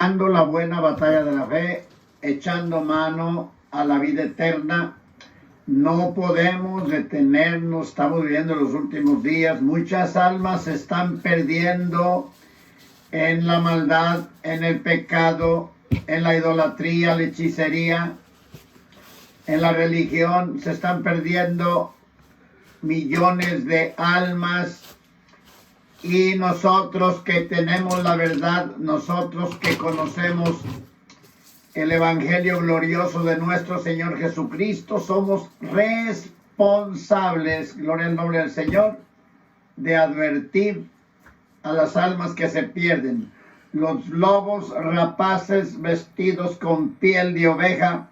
dando la buena batalla de la fe, echando mano a la vida eterna. No podemos detenernos, estamos viviendo los últimos días. Muchas almas se están perdiendo en la maldad, en el pecado, en la idolatría, la hechicería, en la religión. Se están perdiendo millones de almas. Y nosotros que tenemos la verdad, nosotros que conocemos el Evangelio glorioso de nuestro Señor Jesucristo, somos responsables, gloria al nombre del Señor, de advertir a las almas que se pierden. Los lobos rapaces vestidos con piel de oveja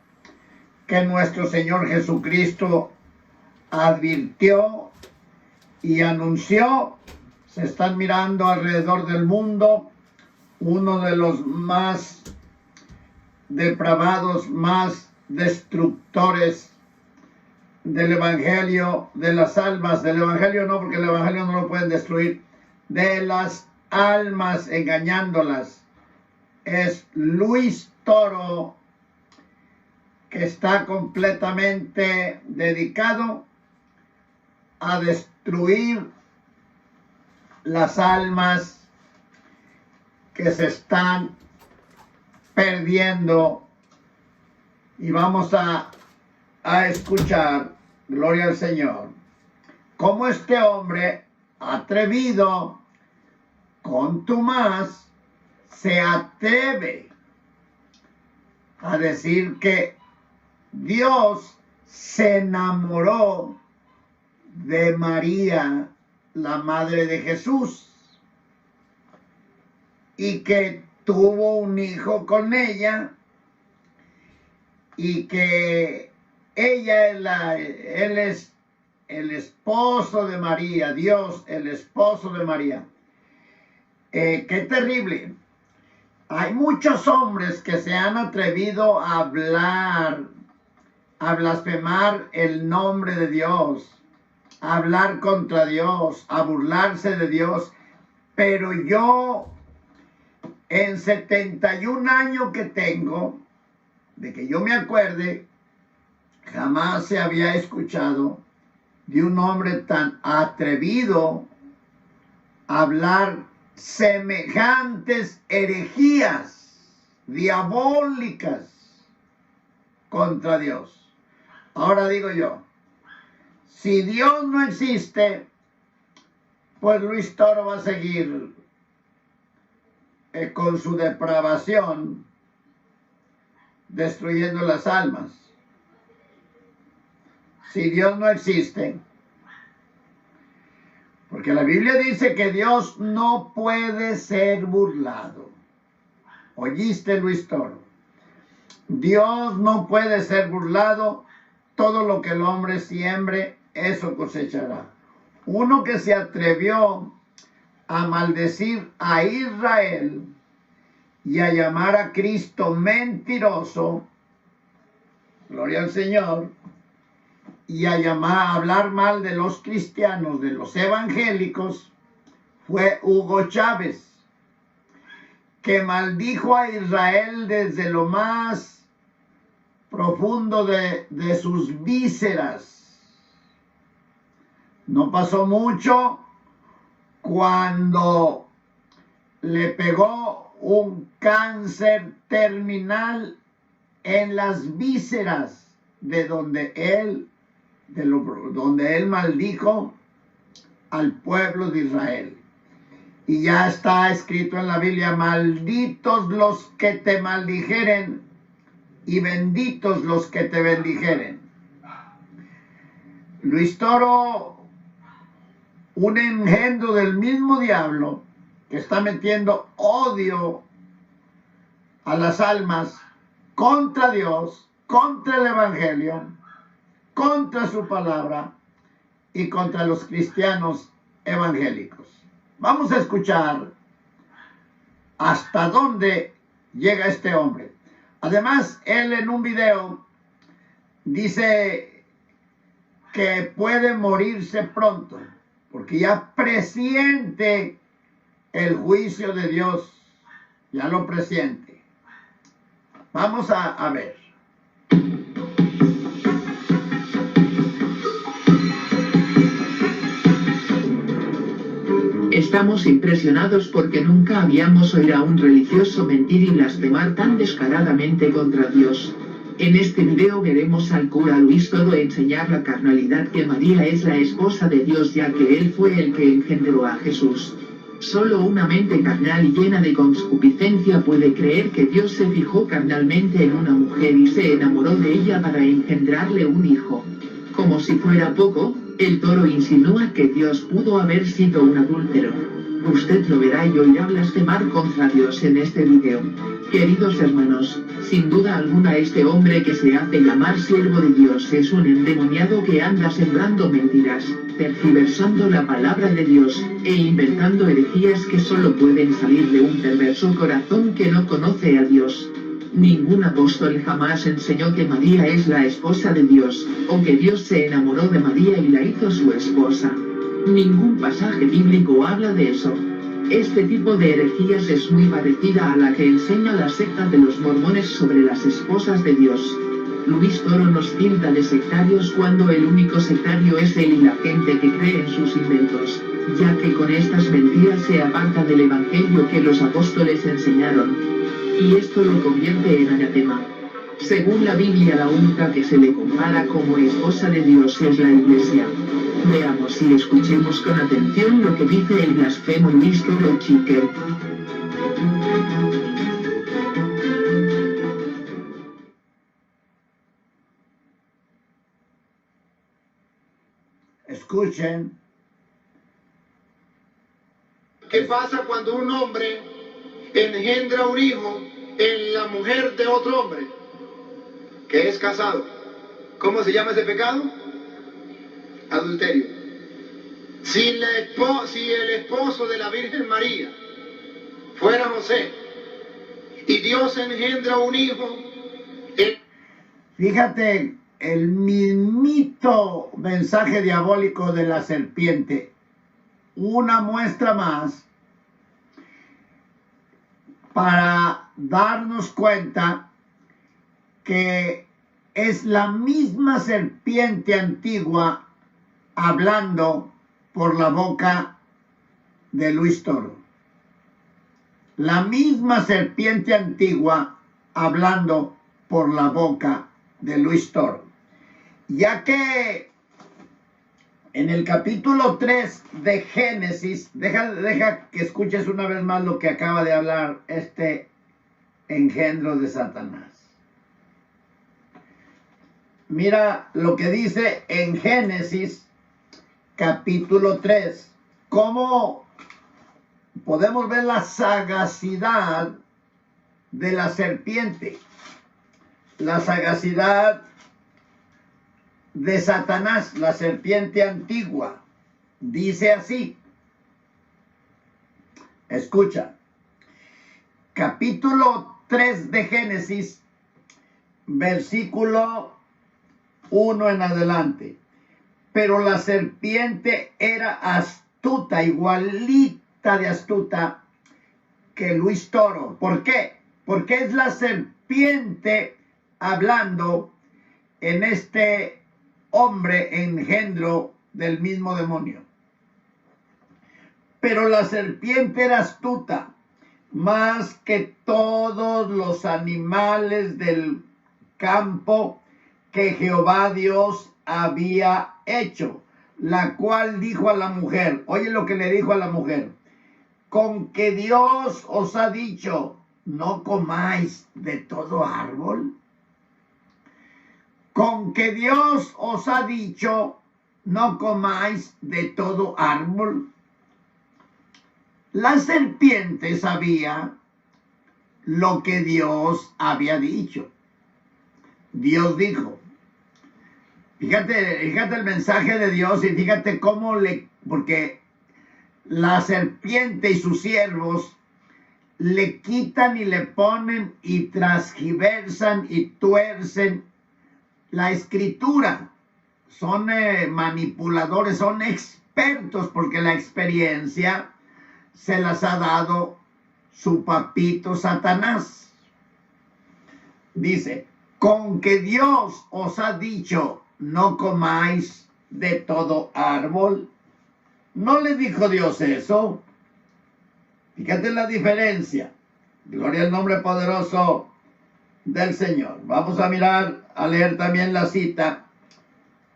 que nuestro Señor Jesucristo advirtió y anunció, se están mirando alrededor del mundo. Uno de los más depravados, más destructores del Evangelio, de las almas, del Evangelio no, porque el Evangelio no lo pueden destruir, de las almas engañándolas, es Luis Toro, que está completamente dedicado a destruir las almas que se están perdiendo. Y vamos a escuchar, gloria al Señor, cómo este hombre atrevido, contumaz, se atreve a decir que Dios se enamoró de María, la madre de Jesús, y que tuvo un hijo con ella, y que él es el esposo de María, Dios, el esposo de María. Qué terrible. Hay muchos hombres que se han atrevido a hablar, a blasfemar el nombre de Dios, a hablar contra Dios, a burlarse de Dios. Pero yo, en 71 años que tengo, de que yo me acuerde, jamás se había escuchado de un hombre tan atrevido a hablar semejantes herejías diabólicas contra Dios. Ahora digo yo, si Dios no existe, pues Luis Toro va a seguir con su depravación, destruyendo las almas. Si Dios no existe, porque la Biblia dice que Dios no puede ser burlado. ¿Oíste, Luis Toro? Dios no puede ser burlado. Todo lo que el hombre siembre, eso cosechará. Uno que se atrevió a maldecir a Israel y a llamar a Cristo mentiroso, gloria al Señor, y a hablar mal de los cristianos, de los evangélicos, fue Hugo Chávez, que maldijo a Israel desde lo más profundo de sus vísceras. No pasó mucho cuando le pegó un cáncer terminal en las vísceras, de donde él maldijo al pueblo de Israel. Y ya está escrito en la Biblia: malditos los que te maldijeren y benditos los que te bendijeren. Luis Toro, un engendro del mismo diablo, que está metiendo odio a las almas contra Dios, contra el Evangelio, contra su palabra y contra los cristianos evangélicos. Vamos a escuchar hasta dónde llega este hombre. Además, él en un video dice que puede morirse pronto, porque ya presiente el juicio de Dios, ya lo presiente. Vamos a ver. Estamos impresionados porque nunca habíamos oído a un religioso mentir y blasfemar tan descaradamente contra Dios. En este video veremos al cura Luis Toro enseñar la carnalidad que María es la esposa de Dios, ya que él fue el que engendró a Jesús. Solo una mente carnal y llena de concupiscencia puede creer que Dios se fijó carnalmente en una mujer y se enamoró de ella para engendrarle un hijo. Como si fuera poco, el Toro insinúa que Dios pudo haber sido un adúltero. Usted lo verá y oirá blasfemar contra Dios en este video. Queridos hermanos, sin duda alguna este hombre que se hace llamar siervo de Dios es un endemoniado que anda sembrando mentiras, tergiversando la palabra de Dios, e inventando herejías que solo pueden salir de un perverso corazón que no conoce a Dios. Ningún apóstol jamás enseñó que María es la esposa de Dios, o que Dios se enamoró de María y la hizo su esposa. Ningún pasaje bíblico habla de eso. Este tipo de herejías es muy parecida a la que enseña la secta de los mormones sobre las esposas de Dios. Luis Toro nos tilda de sectarios cuando el único sectario es él y la gente que cree en sus inventos, ya que con estas mentiras se aparta del evangelio que los apóstoles enseñaron. Y esto lo convierte en anatema. Según la Biblia, la única que se le compara como esposa de Dios es la Iglesia. Veamos y escuchemos con atención lo que dice el blasfemo Luis Toro Chique. Escuchen. ¿Qué pasa cuando un hombre engendra un hijo en la mujer de otro hombre que es casado? ¿Cómo se llama ese pecado? Adulterio. Si el esposo de la Virgen María fuera José y Dios engendra un hijo Fíjate el mismito mensaje diabólico de la serpiente. Una muestra más para darnos cuenta que es la misma serpiente antigua hablando por la boca de Luis Toro. La misma serpiente antigua hablando por la boca de Luis Toro. Ya que en el capítulo 3 de Génesis, deja que escuches una vez más lo que acaba de hablar este engendro de Satanás. Mira lo que dice en Génesis capítulo 3. Cómo podemos ver la sagacidad de la serpiente. La sagacidad de Satanás, la serpiente antigua. Dice así. Escucha. Capítulo 3 de Génesis, versículo 1 en adelante. Pero la serpiente era astuta, igualita de astuta que Luis Toro. ¿Por qué? Porque es la serpiente hablando en este hombre engendro del mismo demonio. Pero la serpiente era astuta, más que todos los animales del campo que Jehová Dios había hecho, la cual dijo a la mujer, oye lo que le dijo a la mujer, con que Dios os ha dicho, no comáis de todo árbol. Con que Dios os ha dicho, no comáis de todo árbol. La serpiente sabía lo que Dios había dicho. Dios dijo, fíjate el mensaje de Dios y fíjate cómo porque la serpiente y sus siervos le quitan y le ponen y transgiversan y tuercen la escritura. Son manipuladores, son expertos porque la experiencia se las ha dado su papito Satanás. Dice, con que Dios os ha dicho, no comáis de todo árbol. ¿No le dijo Dios eso? Fíjate la diferencia. Gloria al nombre poderoso del Señor. Vamos a mirar, a leer también la cita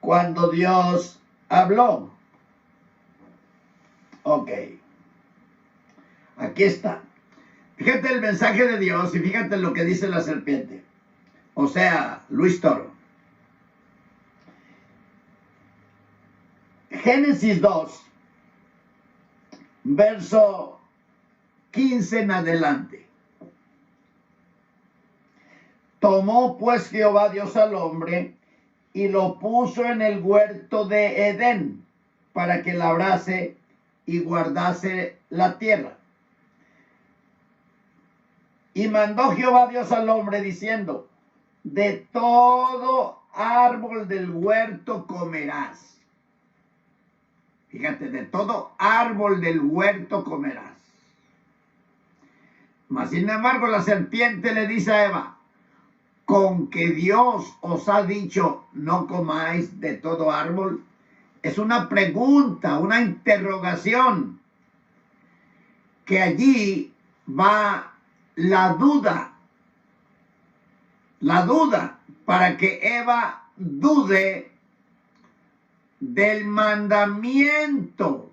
cuando Dios habló. Ok. Aquí está. Fíjate el mensaje de Dios y fíjate lo que dice la serpiente. O sea, Luis Toro. Génesis 2, verso 15 en adelante. Tomó pues Jehová Dios al hombre y lo puso en el huerto de Edén para que labrase y guardase la tierra. Y mandó Jehová Dios al hombre diciendo, de todo árbol del huerto comerás. Fíjate, de todo árbol del huerto comerás. Mas sin embargo la serpiente le dice a Eva, con que Dios os ha dicho no comáis de todo árbol. Es una pregunta, una interrogación, que allí va la duda para que Eva dude del mandamiento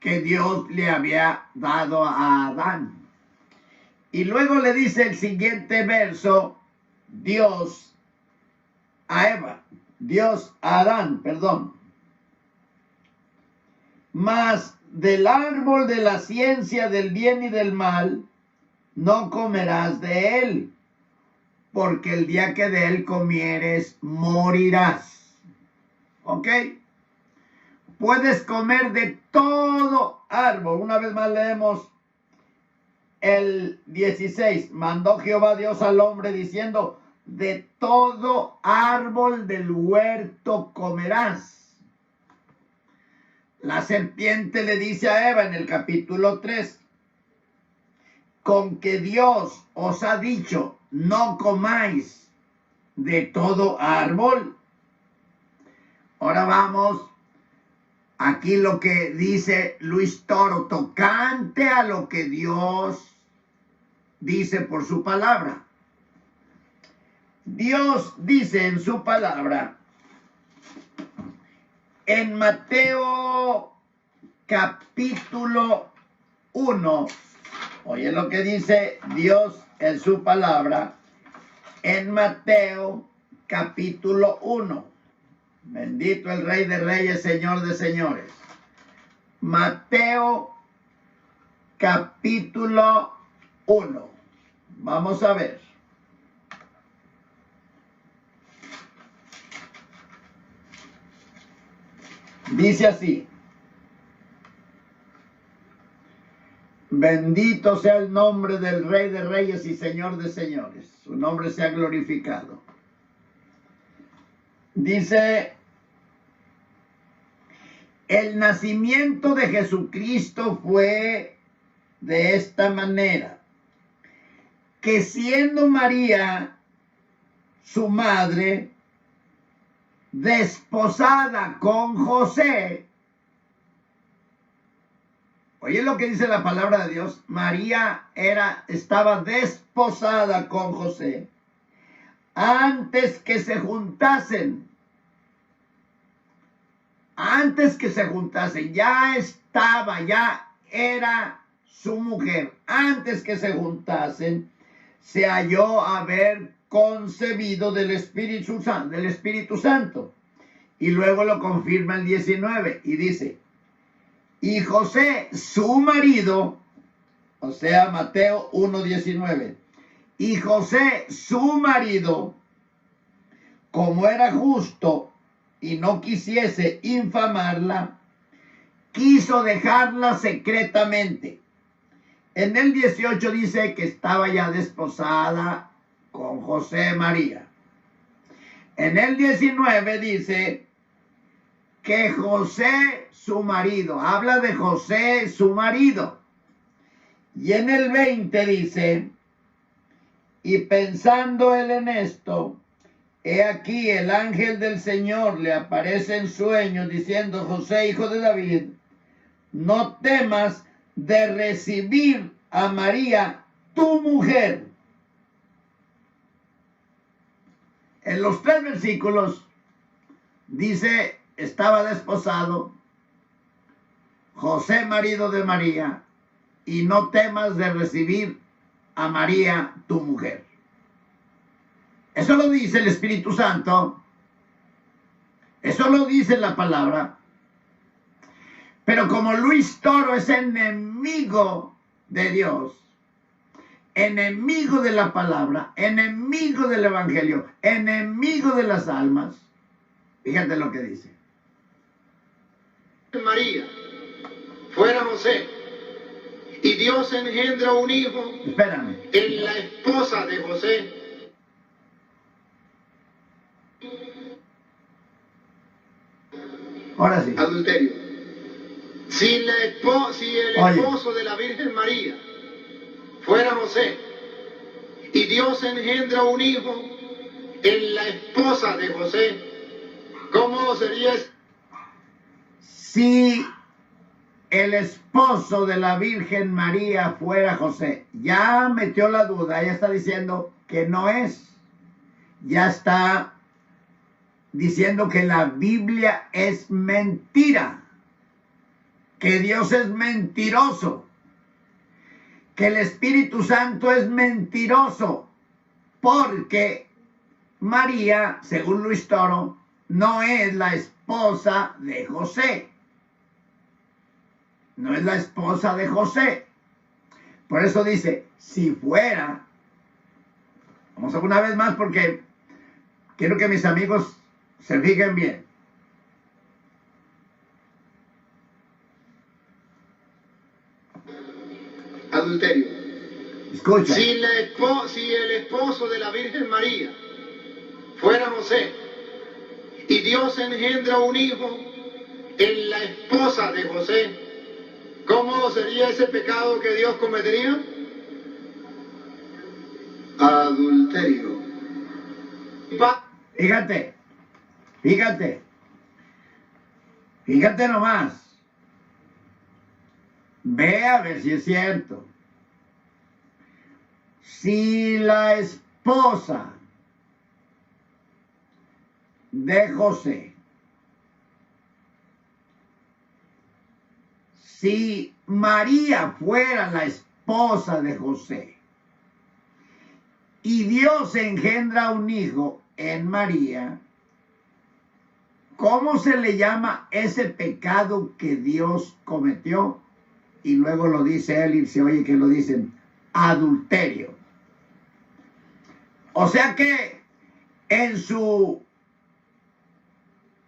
que Dios le había dado a Adán. Y luego le dice el siguiente verso, Dios a Adán, perdón. Mas del árbol de la ciencia del bien y del mal no comerás de él, porque el día que de él comieres morirás. ¿Ok? Puedes comer de todo árbol. Una vez más leemos el 16. Mandó Jehová Dios al hombre diciendo, de todo árbol del huerto comerás. La serpiente le dice a Eva en el capítulo 3, con que Dios os ha dicho, no comáis de todo árbol. Ahora vamos, aquí lo que dice Luis Toro, tocante a lo que Dios dice por su palabra. Dios dice en su palabra, en Mateo capítulo 1, oye lo que dice Dios en su palabra, en Mateo capítulo 1. Bendito el Rey de Reyes, Señor de Señores. Mateo capítulo 1. Vamos a ver. Dice así. Bendito sea el nombre del Rey de Reyes y Señor de Señores. Su nombre sea glorificado. Dice, el nacimiento de Jesucristo fue de esta manera, que siendo María, su madre, desposada con José, oye lo que dice la palabra de Dios, María estaba desposada con José antes que se juntasen. Antes que se juntasen, ya era su mujer. Antes que se juntasen, se halló haber concebido del Espíritu Santo. Y luego lo confirma el 19 y dice, y José, su marido, o sea, Mateo 1:19, y José, su marido, como era justo y no quisiese infamarla, quiso dejarla secretamente. En el 18 dice que estaba ya desposada con José María. En el 19 dice que José, su marido, habla de José, su marido. Y en el 20 dice, Y pensando él en esto, he aquí el ángel del Señor le aparece en sueños diciendo: José, hijo de David, no temas de recibir a María, tu mujer. En los 3 versículos dice: estaba desposado, José, marido de María, y no temas de recibir a María, tu mujer. Eso lo dice el Espíritu Santo. Eso lo dice la palabra. Pero como Luis Toro es enemigo de Dios, enemigo de la palabra, enemigo del evangelio, enemigo de las almas, fíjate lo que dice. María fuera José, y Dios engendra un hijo. Espérame. En la esposa de José. Ahora sí. Adulterio. Si el esposo de la Virgen María fuera José, y Dios engendra un hijo en la esposa de José, ¿cómo sería eso? Si el esposo de la Virgen María fuera José, ya metió la duda, ya está diciendo que no es. Ya está diciendo que la Biblia es mentira, que Dios es mentiroso, que el Espíritu Santo es mentiroso, porque María, según Luis Toro, no es la esposa de José. No es la esposa de José. Por eso dice, si fuera, vamos a una vez más porque quiero que mis amigos se fijen bien. Adulterio. Escucha. Si el esposo de la Virgen María fuera José, y Dios engendra un hijo en la esposa de José, ¿cómo sería ese pecado que Dios cometería? Adulterio. Fíjate nomás. Ve a ver si es cierto. Si la esposa de José, si María fuera la esposa de José y Dios engendra un hijo en María, ¿cómo se le llama ese pecado que Dios cometió? Y luego lo dice él y se oye que lo dicen: adulterio. O sea que en su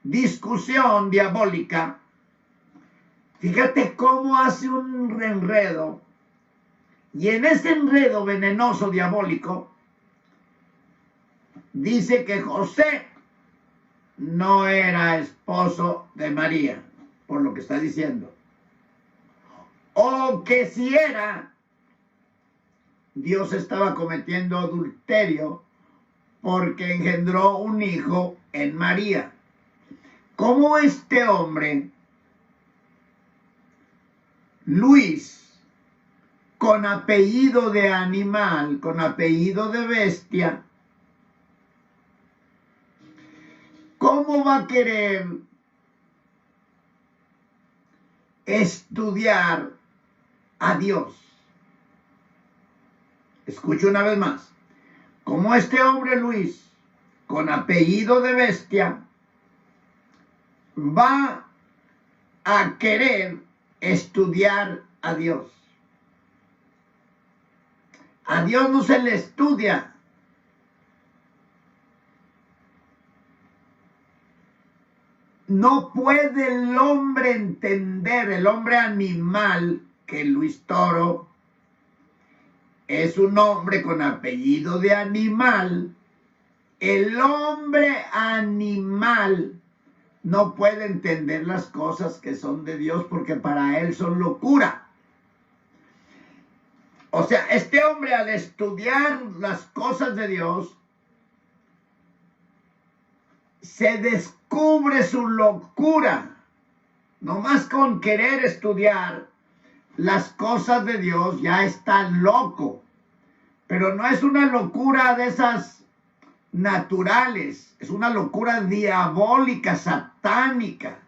discusión diabólica, fíjate cómo hace un enredo, y en ese enredo venenoso diabólico dice que José no era esposo de María, por lo que está diciendo. O que si era, Dios estaba cometiendo adulterio porque engendró un hijo en María. ¿Cómo este hombre, Luis, con apellido de animal, con apellido de bestia, cómo va a querer estudiar a Dios? Escucho una vez más. Como este hombre Luis, con apellido de bestia, va a querer estudiar a Dios. A Dios no se le estudia. No puede el hombre entender, el hombre animal, que Luis Toro es un hombre con apellido de animal. El hombre animal no puede entender las cosas que son de Dios porque para él son locura. O sea, este hombre al estudiar las cosas de Dios, se descubre su locura. Nomás con querer estudiar las cosas de Dios ya está loco. Pero no es una locura de esas naturales, es una locura diabólica, satánica.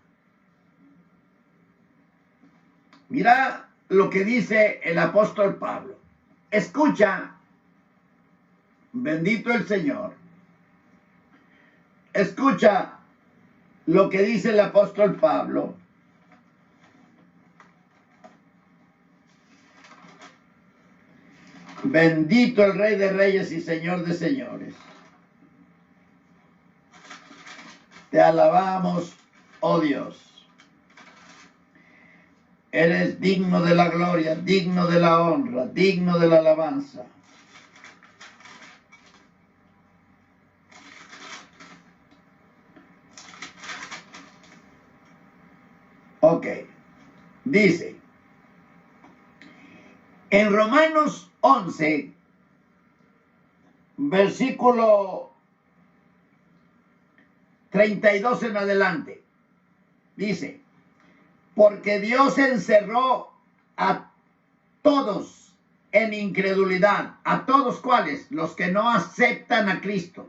Mira lo que dice el apóstol Pablo. Escucha, bendito el Señor. Escucha lo que dice el apóstol Pablo. Bendito el Rey de Reyes y Señor de Señores. Te alabamos, oh Dios. Eres digno de la gloria, digno de la honra, digno de la alabanza. Ok, dice, en Romanos 11, versículo 32 en adelante, dice, porque Dios encerró a todos en incredulidad. ¿A todos cuáles? Los que no aceptan a Cristo,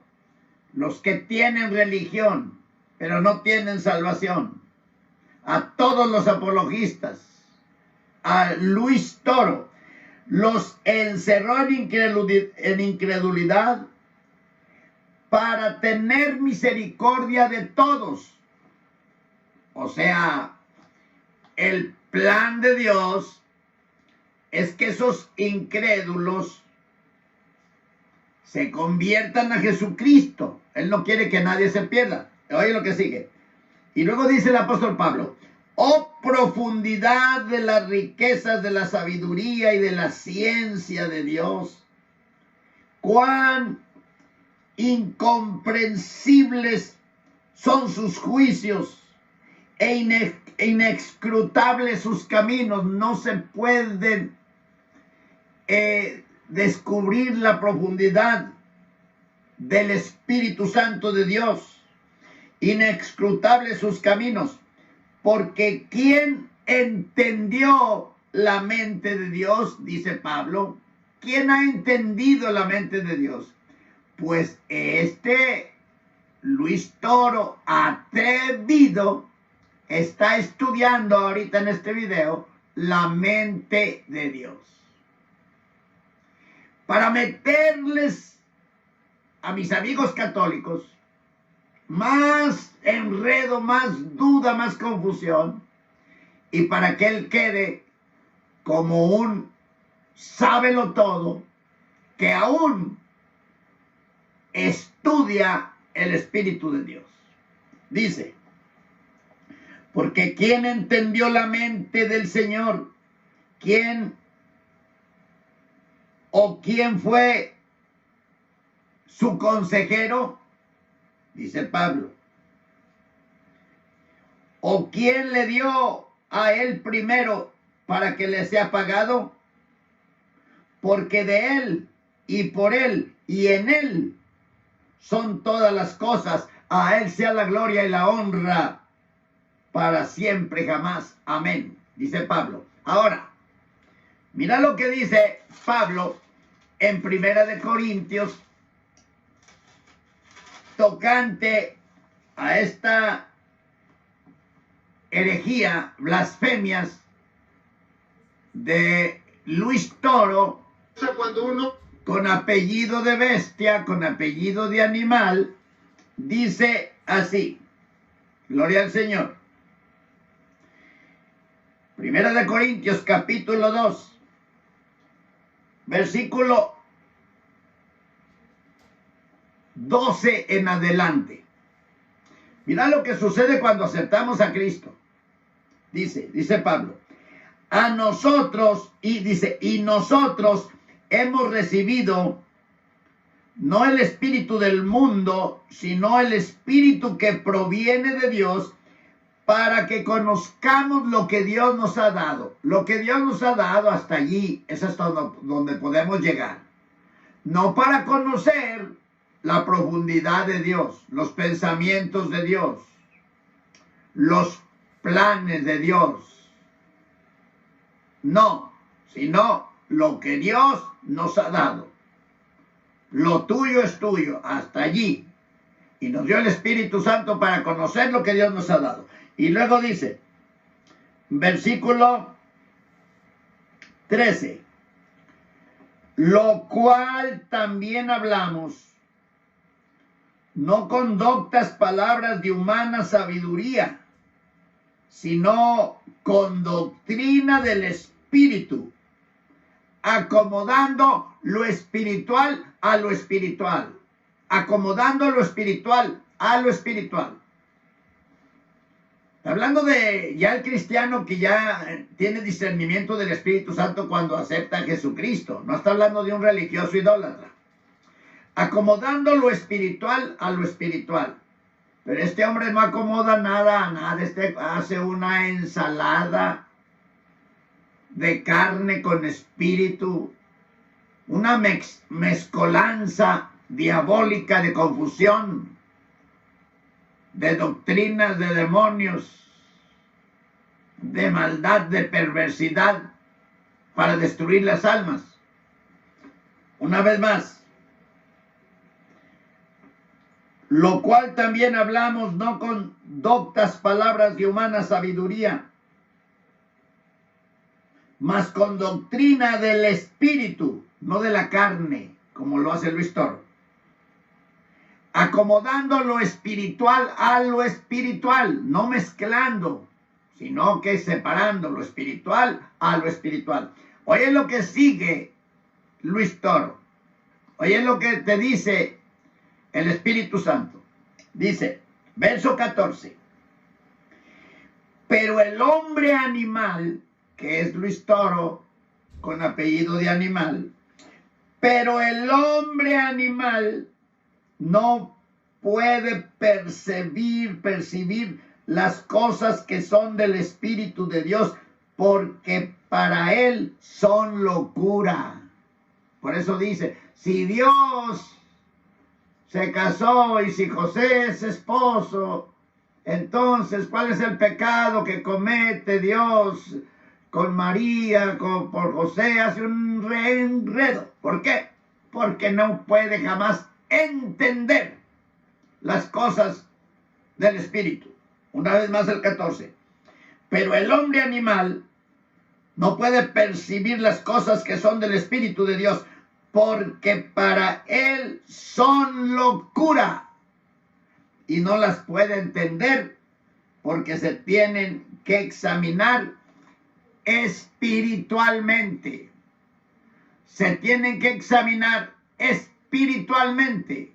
los que tienen religión, pero no tienen salvación. A todos los apologistas, a Luis Toro, los encerró en incredulidad para tener misericordia de todos. O sea, el plan de Dios es que esos incrédulos se conviertan a Jesucristo. Él no quiere que nadie se pierda. Oye lo que sigue. Y luego dice el apóstol Pablo, oh profundidad de las riquezas de la sabiduría y de la ciencia de Dios, cuán incomprensibles son sus juicios e inescrutables sus caminos. No se pueden descubrir la profundidad del Espíritu Santo de Dios. Inescrutables sus caminos, porque ¿quién entendió la mente de Dios? Dice Pablo. ¿Quién ha entendido la mente de Dios? Pues Luis Toro, atrevido, está estudiando ahorita en este video la mente de Dios. Para meterles a mis amigos católicos más enredo, más duda, más confusión, y para que él quede como un sábelo todo, que aún estudia el Espíritu de Dios. Dice, porque ¿quién entendió la mente del Señor? ¿Quién fue su consejero? Dice Pablo. ¿O quién le dio a él primero para que le sea pagado? Porque de él y por él y en él son todas las cosas. A él sea la gloria y la honra para siempre jamás. Amén. Dice Pablo. Ahora, mira lo que dice Pablo en 1 Corintios tocante a esta herejía, blasfemias de Luis Toro, Cuando uno con apellido de bestia, con apellido de animal, dice así, gloria al Señor. 1 Corintios capítulo 2, versículo 12 en adelante. Mira lo que sucede cuando aceptamos a Cristo. Dice Pablo, a nosotros, y nosotros hemos recibido no el espíritu del mundo, sino el espíritu que proviene de Dios, para que conozcamos lo que Dios nos ha dado. Lo que Dios nos ha dado hasta allí, es hasta donde podemos llegar. No para conocer la profundidad de Dios, los pensamientos de Dios, los planes de Dios. No, sino lo que Dios nos ha dado. Lo tuyo es tuyo, hasta allí. Y nos dio el Espíritu Santo para conocer lo que Dios nos ha dado. Y luego dice, versículo 13, lo cual también hablamos, no con doctas palabras de humana sabiduría, sino con doctrina del Espíritu, acomodando lo espiritual a lo espiritual, acomodando lo espiritual a lo espiritual. Hablando de ya el cristiano que ya tiene discernimiento del Espíritu Santo cuando acepta a Jesucristo. No está hablando de un religioso idólatra. Acomodando lo espiritual a lo espiritual. Pero este hombre no acomoda nada a nada. Este hace una ensalada de carne con espíritu. Una mezcolanza diabólica de confusión, de doctrinas de demonios, de maldad, de perversidad, para destruir las almas. Una vez más, lo cual también hablamos no con doctas palabras de humana sabiduría, mas con doctrina del Espíritu, no de la carne, como lo hace Luis Toro. Acomodando lo espiritual a lo espiritual, no mezclando, sino que separando lo espiritual a lo espiritual. Oye lo que sigue Luis Toro. Oye lo que te dice el Espíritu Santo. Dice, verso 14. Pero el hombre animal, que es Luis Toro, con apellido de animal, pero el hombre animal no puede percibir las cosas que son del Espíritu de Dios, porque para él son locura. Por eso dice, si Dios se casó y si José es esposo, entonces, ¿cuál es el pecado que comete Dios con María, por José? Hace un enredo. ¿Por qué? Porque no puede jamás entender las cosas del Espíritu. Una vez más el 14. Pero el hombre animal no puede percibir las cosas que son del Espíritu de Dios, porque para él son locura y no las puede entender, porque se tienen que examinar espiritualmente. Se tienen que examinar espiritualmente.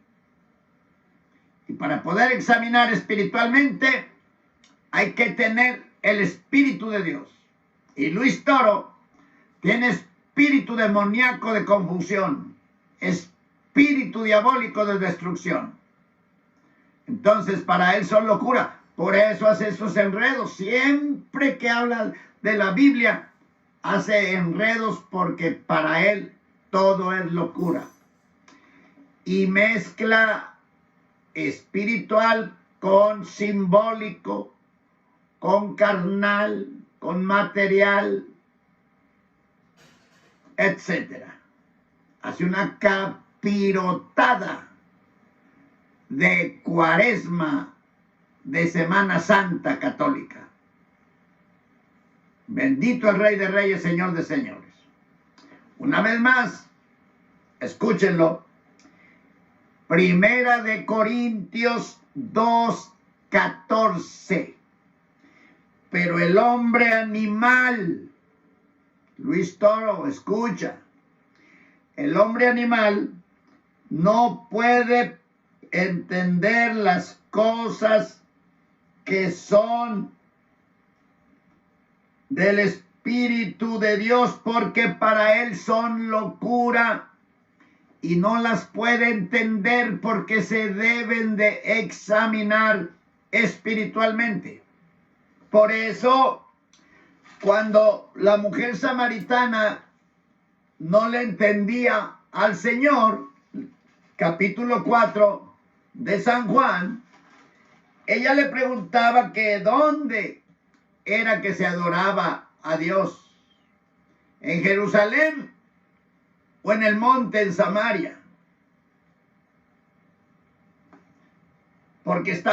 Y para poder examinar espiritualmente hay que tener el Espíritu de Dios. Y Luis Toro tiene espíritu demoníaco de confusión, espíritu diabólico de destrucción. Entonces para él son locura. Por eso hace esos enredos. Siempre que habla de la Biblia, hace enredos porque para él todo es locura. Y mezcla espiritual con simbólico, con carnal, con material, etcétera. Hace una capirotada de Cuaresma, de Semana Santa católica. Bendito el Rey de Reyes, Señor de Señores. Una vez más, escúchenlo. Primera de Corintios 2:14. Pero el hombre animal, Luis Toro, escucha, el hombre animal no puede entender las cosas que son del Espíritu de Dios, porque para él son locura y no las puede entender porque se deben de examinar espiritualmente. Por eso, cuando la mujer samaritana no le entendía al Señor, capítulo 4 de San Juan, ella le preguntaba que dónde era que se adoraba a Dios, en Jerusalén o en el monte en Samaria. Porque se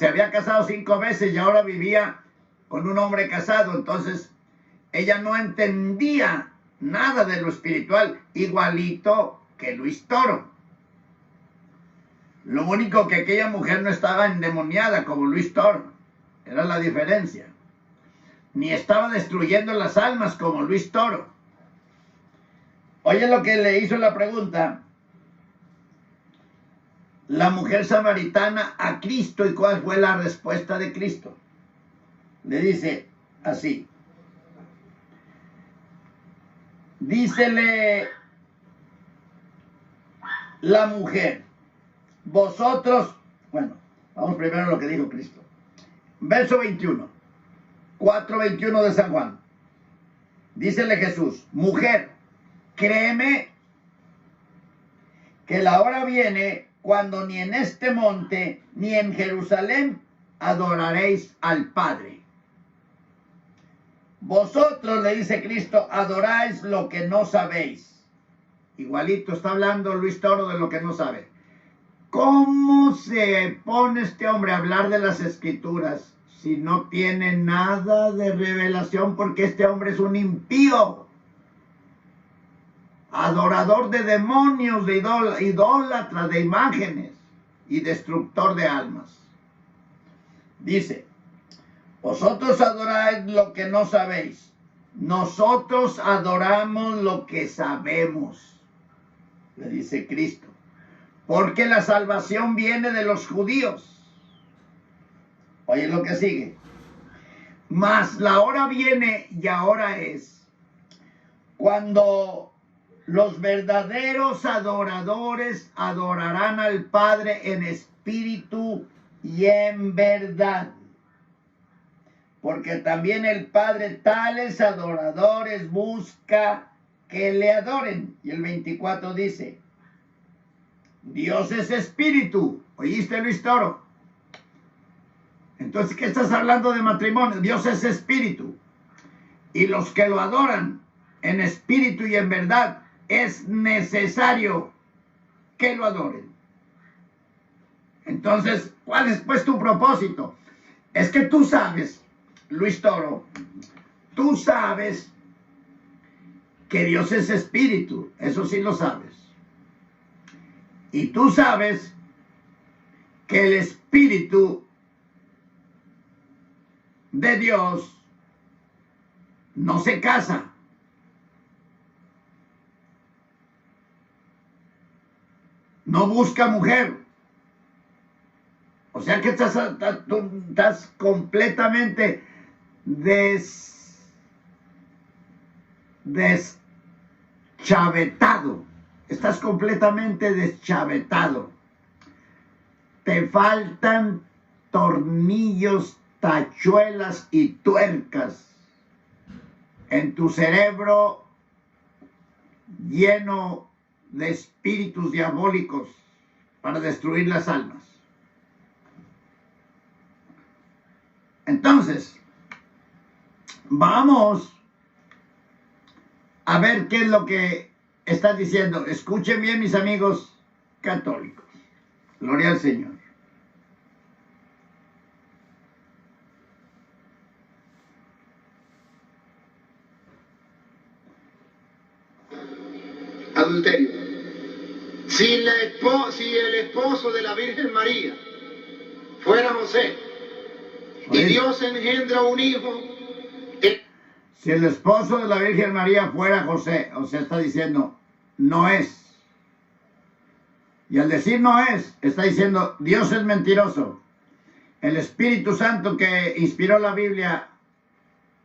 había casado 5 veces y ahora vivía con un hombre casado. Entonces, ella no entendía nada de lo espiritual, igualito que Luis Toro. Lo único que aquella mujer no estaba endemoniada como Luis Toro. Era la diferencia. Ni estaba destruyendo las almas como Luis Toro. Oye lo que le hizo la pregunta la mujer samaritana a Cristo, y cuál fue la respuesta de Cristo. Le dice así. Dícele la mujer, vosotros, bueno, vamos primero a lo que dijo Cristo. Verso 21, 4:21 de San Juan. Dícele Jesús, mujer, créeme que la hora viene cuando ni en este monte ni en Jerusalén adoraréis al Padre. Vosotros, le dice Cristo, adoráis lo que no sabéis. Igualito está hablando Luis Toro de lo que no sabe. ¿Cómo se pone este hombre a hablar de las Escrituras si no tiene nada de revelación? Porque este hombre es un impío, adorador de demonios, de idólatra, de imágenes y destructor de almas. Dice, vosotros adoráis lo que no sabéis, nosotros adoramos lo que sabemos, le dice Cristo, porque la salvación viene de los judíos. Oye lo que sigue. Mas la hora viene y ahora es cuando los verdaderos adoradores adorarán al Padre en espíritu y en verdad. Porque también el Padre tales adoradores busca que le adoren. Y el 24 dice, Dios es espíritu. ¿Oíste, Luis Toro? Entonces, ¿qué estás hablando de matrimonio? Dios es espíritu. Y los que lo adoran en espíritu y en verdad, es necesario que lo adoren. Entonces, ¿cuál es pues tu propósito? Es que tú sabes, Luis Toro, tú sabes que Dios es espíritu, eso sí lo sabes. Y tú sabes que el espíritu de Dios no se casa. No busca mujer. O sea que estás completamente deschavetado. Estás completamente deschavetado. Te faltan tornillos, tachuelas y tuercas en tu cerebro lleno de espíritus diabólicos para destruir las almas. Entonces, vamos a ver qué es lo que está diciendo. Escuchen bien, mis amigos católicos. Gloria al Señor. Adulterio. Si el esposo de la Virgen María fuera José, y Dios engendra un hijo. Si el esposo de la Virgen María fuera José, o sea, está diciendo, no es. Y al decir no es, está diciendo, Dios es mentiroso. El Espíritu Santo que inspiró la Biblia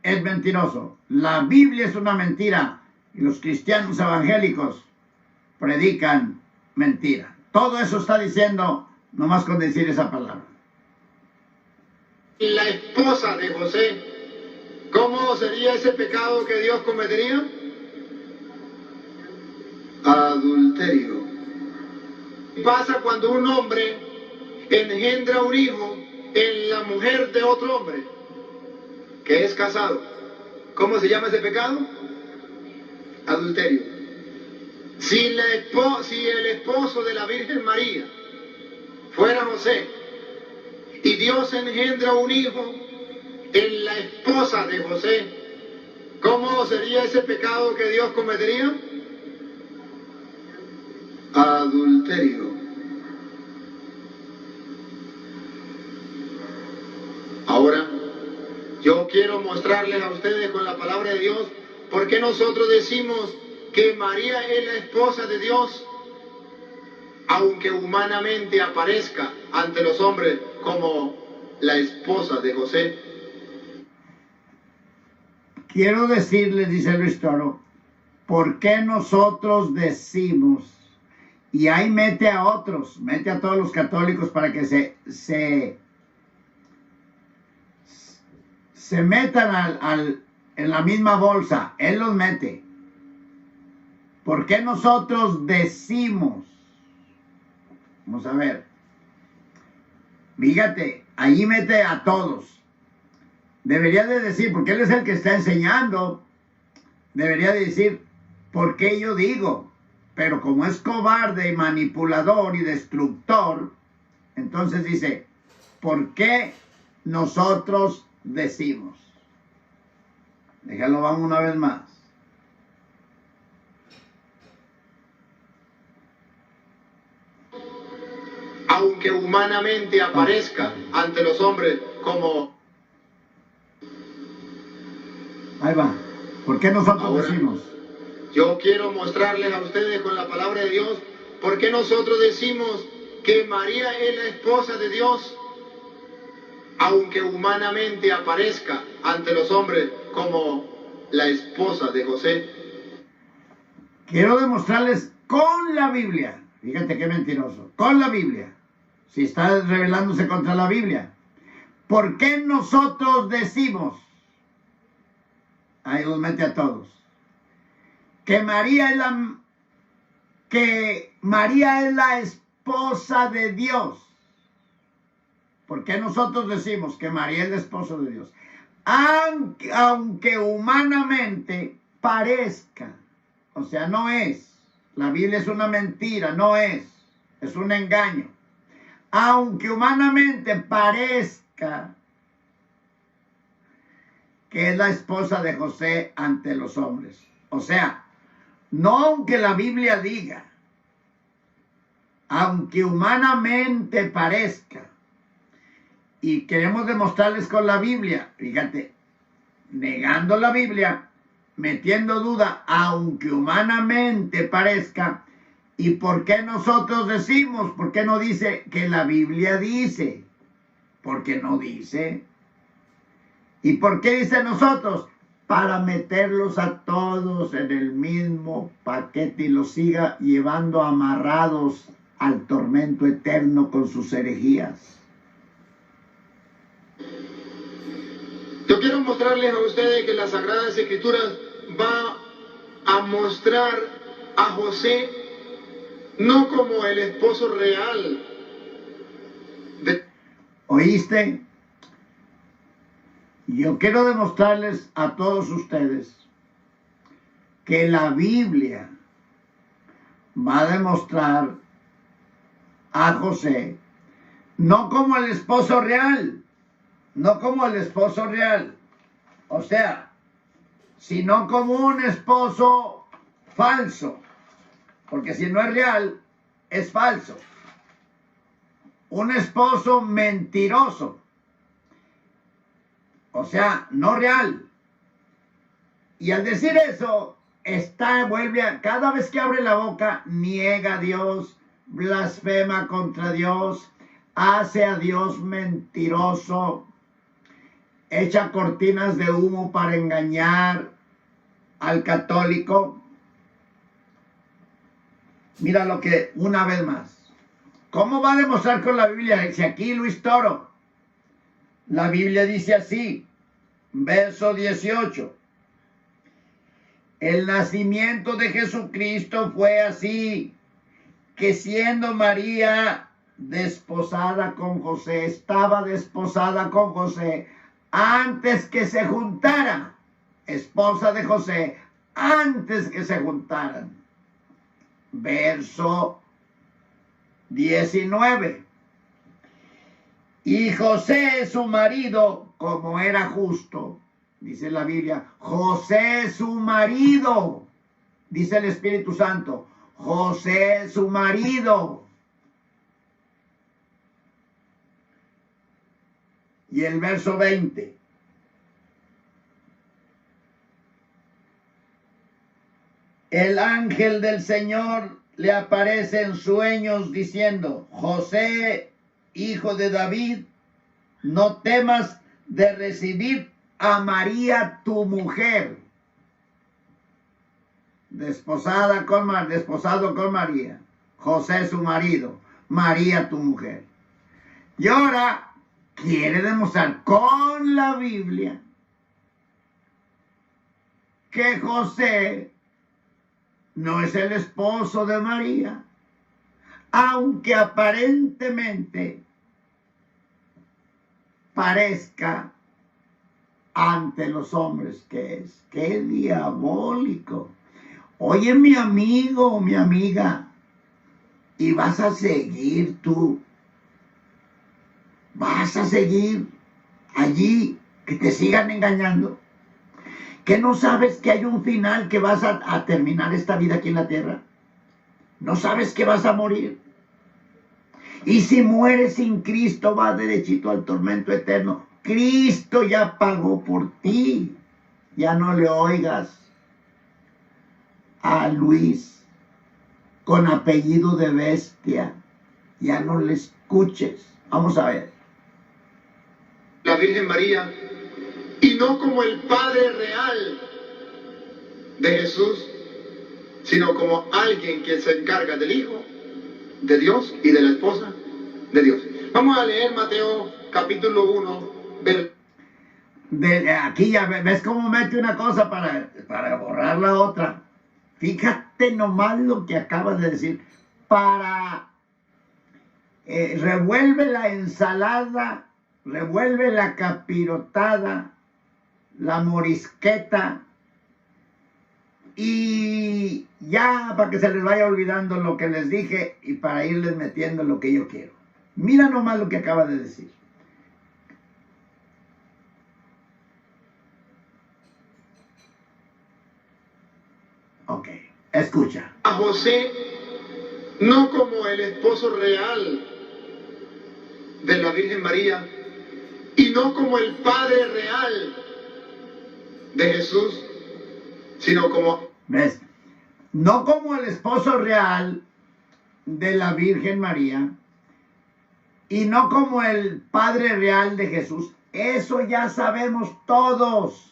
es mentiroso. La Biblia es una mentira. Y los cristianos evangélicos predican mentira. Todo eso está diciendo nomás con decir esa palabra. la esposa de José, ¿cómo sería ese pecado que Dios cometería? Adulterio. ¿Qué pasa cuando un hombre engendra un hijo en la mujer de otro hombre que es casado? ¿Cómo se llama ese pecado? Adulterio. Si el esposo de la Virgen María fuera José y Dios engendra un hijo en la esposa de José, ¿cómo sería ese pecado que Dios cometería? Adulterio. Ahora, yo quiero mostrarles a ustedes con la palabra de Dios por qué nosotros decimos que María es la esposa de Dios, aunque humanamente aparezca ante los hombres como la esposa de José. Quiero decirles, dice Luis Toro, ¿por qué nosotros decimos? Y ahí mete a otros, mete a todos los católicos para que se metan en la misma bolsa. Él los mete. ¿Por qué nosotros decimos? Vamos a ver. Fíjate, allí mete a todos. Debería de decir, porque él es el que está enseñando, debería de decir, ¿por qué yo digo? Pero como es cobarde y manipulador y destructor, entonces dice, ¿por qué nosotros decimos? Déjalo, vamos una vez más. Aunque humanamente aparezca ante los hombres como... Ahí va. ¿Por qué nosotros Ahora, decimos? yo quiero mostrarles a ustedes con la palabra de Dios por qué nosotros decimos que María es la esposa de Dios, aunque humanamente aparezca ante los hombres como la esposa de José. Quiero demostrarles con la Biblia. Fíjate qué mentiroso. Con la Biblia. Si está rebelándose contra la Biblia. ¿Por qué nosotros decimos? Ahí los mete a todos. Que María es la esposa de Dios. ¿Por qué nosotros decimos que María es la esposa de Dios? Aunque humanamente parezca, o sea, no es. La Biblia es una mentira, no es. Es un engaño. Aunque humanamente parezca que es la esposa de José ante los hombres. O sea, no aunque la Biblia diga, aunque humanamente parezca. Y queremos demostrarles con la Biblia, fíjate, negando la Biblia, metiendo duda, aunque humanamente parezca. ¿Y por qué nosotros decimos? ¿Por qué no dice que la Biblia dice? Porque no dice. ¿Y por qué dice nosotros? Para meterlos a todos en el mismo paquete y los siga llevando amarrados al tormento eterno con sus herejías. Yo quiero mostrarles a ustedes que las Sagradas Escrituras va a mostrar a José no como el esposo real de... ¿Oíste? Yo quiero demostrarles a todos ustedes que la Biblia va a demostrar a José no como el esposo real, no como el esposo real, o sea, sino como un esposo falso, porque si no es real, es falso. Un esposo mentiroso. O sea, no real. Y al decir eso, cada vez que abre la boca, niega a Dios, blasfema contra Dios, hace a Dios mentiroso, echa cortinas de humo para engañar al católico. Mira lo que, una vez más. ¿Cómo va a demostrar con la Biblia? Dice aquí Luis Toro. La Biblia dice así, verso 18. El nacimiento de Jesucristo fue así, que siendo María desposada con José, estaba desposada con José antes que se juntara, esposa de José, antes que se juntaran. Verso 19. Y José, su marido, como era justo, dice la Biblia, José, su marido, dice el Espíritu Santo, José, su marido. Y el verso 20. El ángel del Señor le aparece en sueños diciendo, José, hijo de David, no temas de recibir a María tu mujer, desposado con María, José su marido, María tu mujer. Y ahora quiere demostrar con la Biblia que José no es el esposo de María, aunque aparentemente parezca ante los hombres que es. ¡Qué diabólico! Oye, mi amigo, mi amiga, y vas a seguir tú, vas a seguir allí, que te sigan engañando, que no sabes que hay un final, que vas a terminar esta vida aquí en la tierra, no sabes que vas a morir, y si mueres sin Cristo vas derechito al tormento eterno. Cristo ya pagó por ti. Ya no le oigas a Luis con apellido de bestia, ya no le escuches. Vamos a ver. La Virgen María, y no como el Padre real de Jesús, sino como alguien que se encarga del Hijo de Dios y de la esposa de Dios. Vamos a leer Mateo capítulo 1. Aquí ya ves cómo mete una cosa para borrar la otra. Fíjate nomás lo que acabas de decir. Revuelve la ensalada, revuelve la capirotada, la morisqueta, y ya para que se les vaya olvidando lo que les dije y para irles metiendo lo que yo quiero. Mira nomás lo que acaba de decir. Ok, escucha. A José no como el esposo real de la Virgen María y no como el Padre real de Jesús, sino como... ¿Ves? No como el esposo real de la Virgen María y no como el Padre real de Jesús. Eso ya sabemos todos,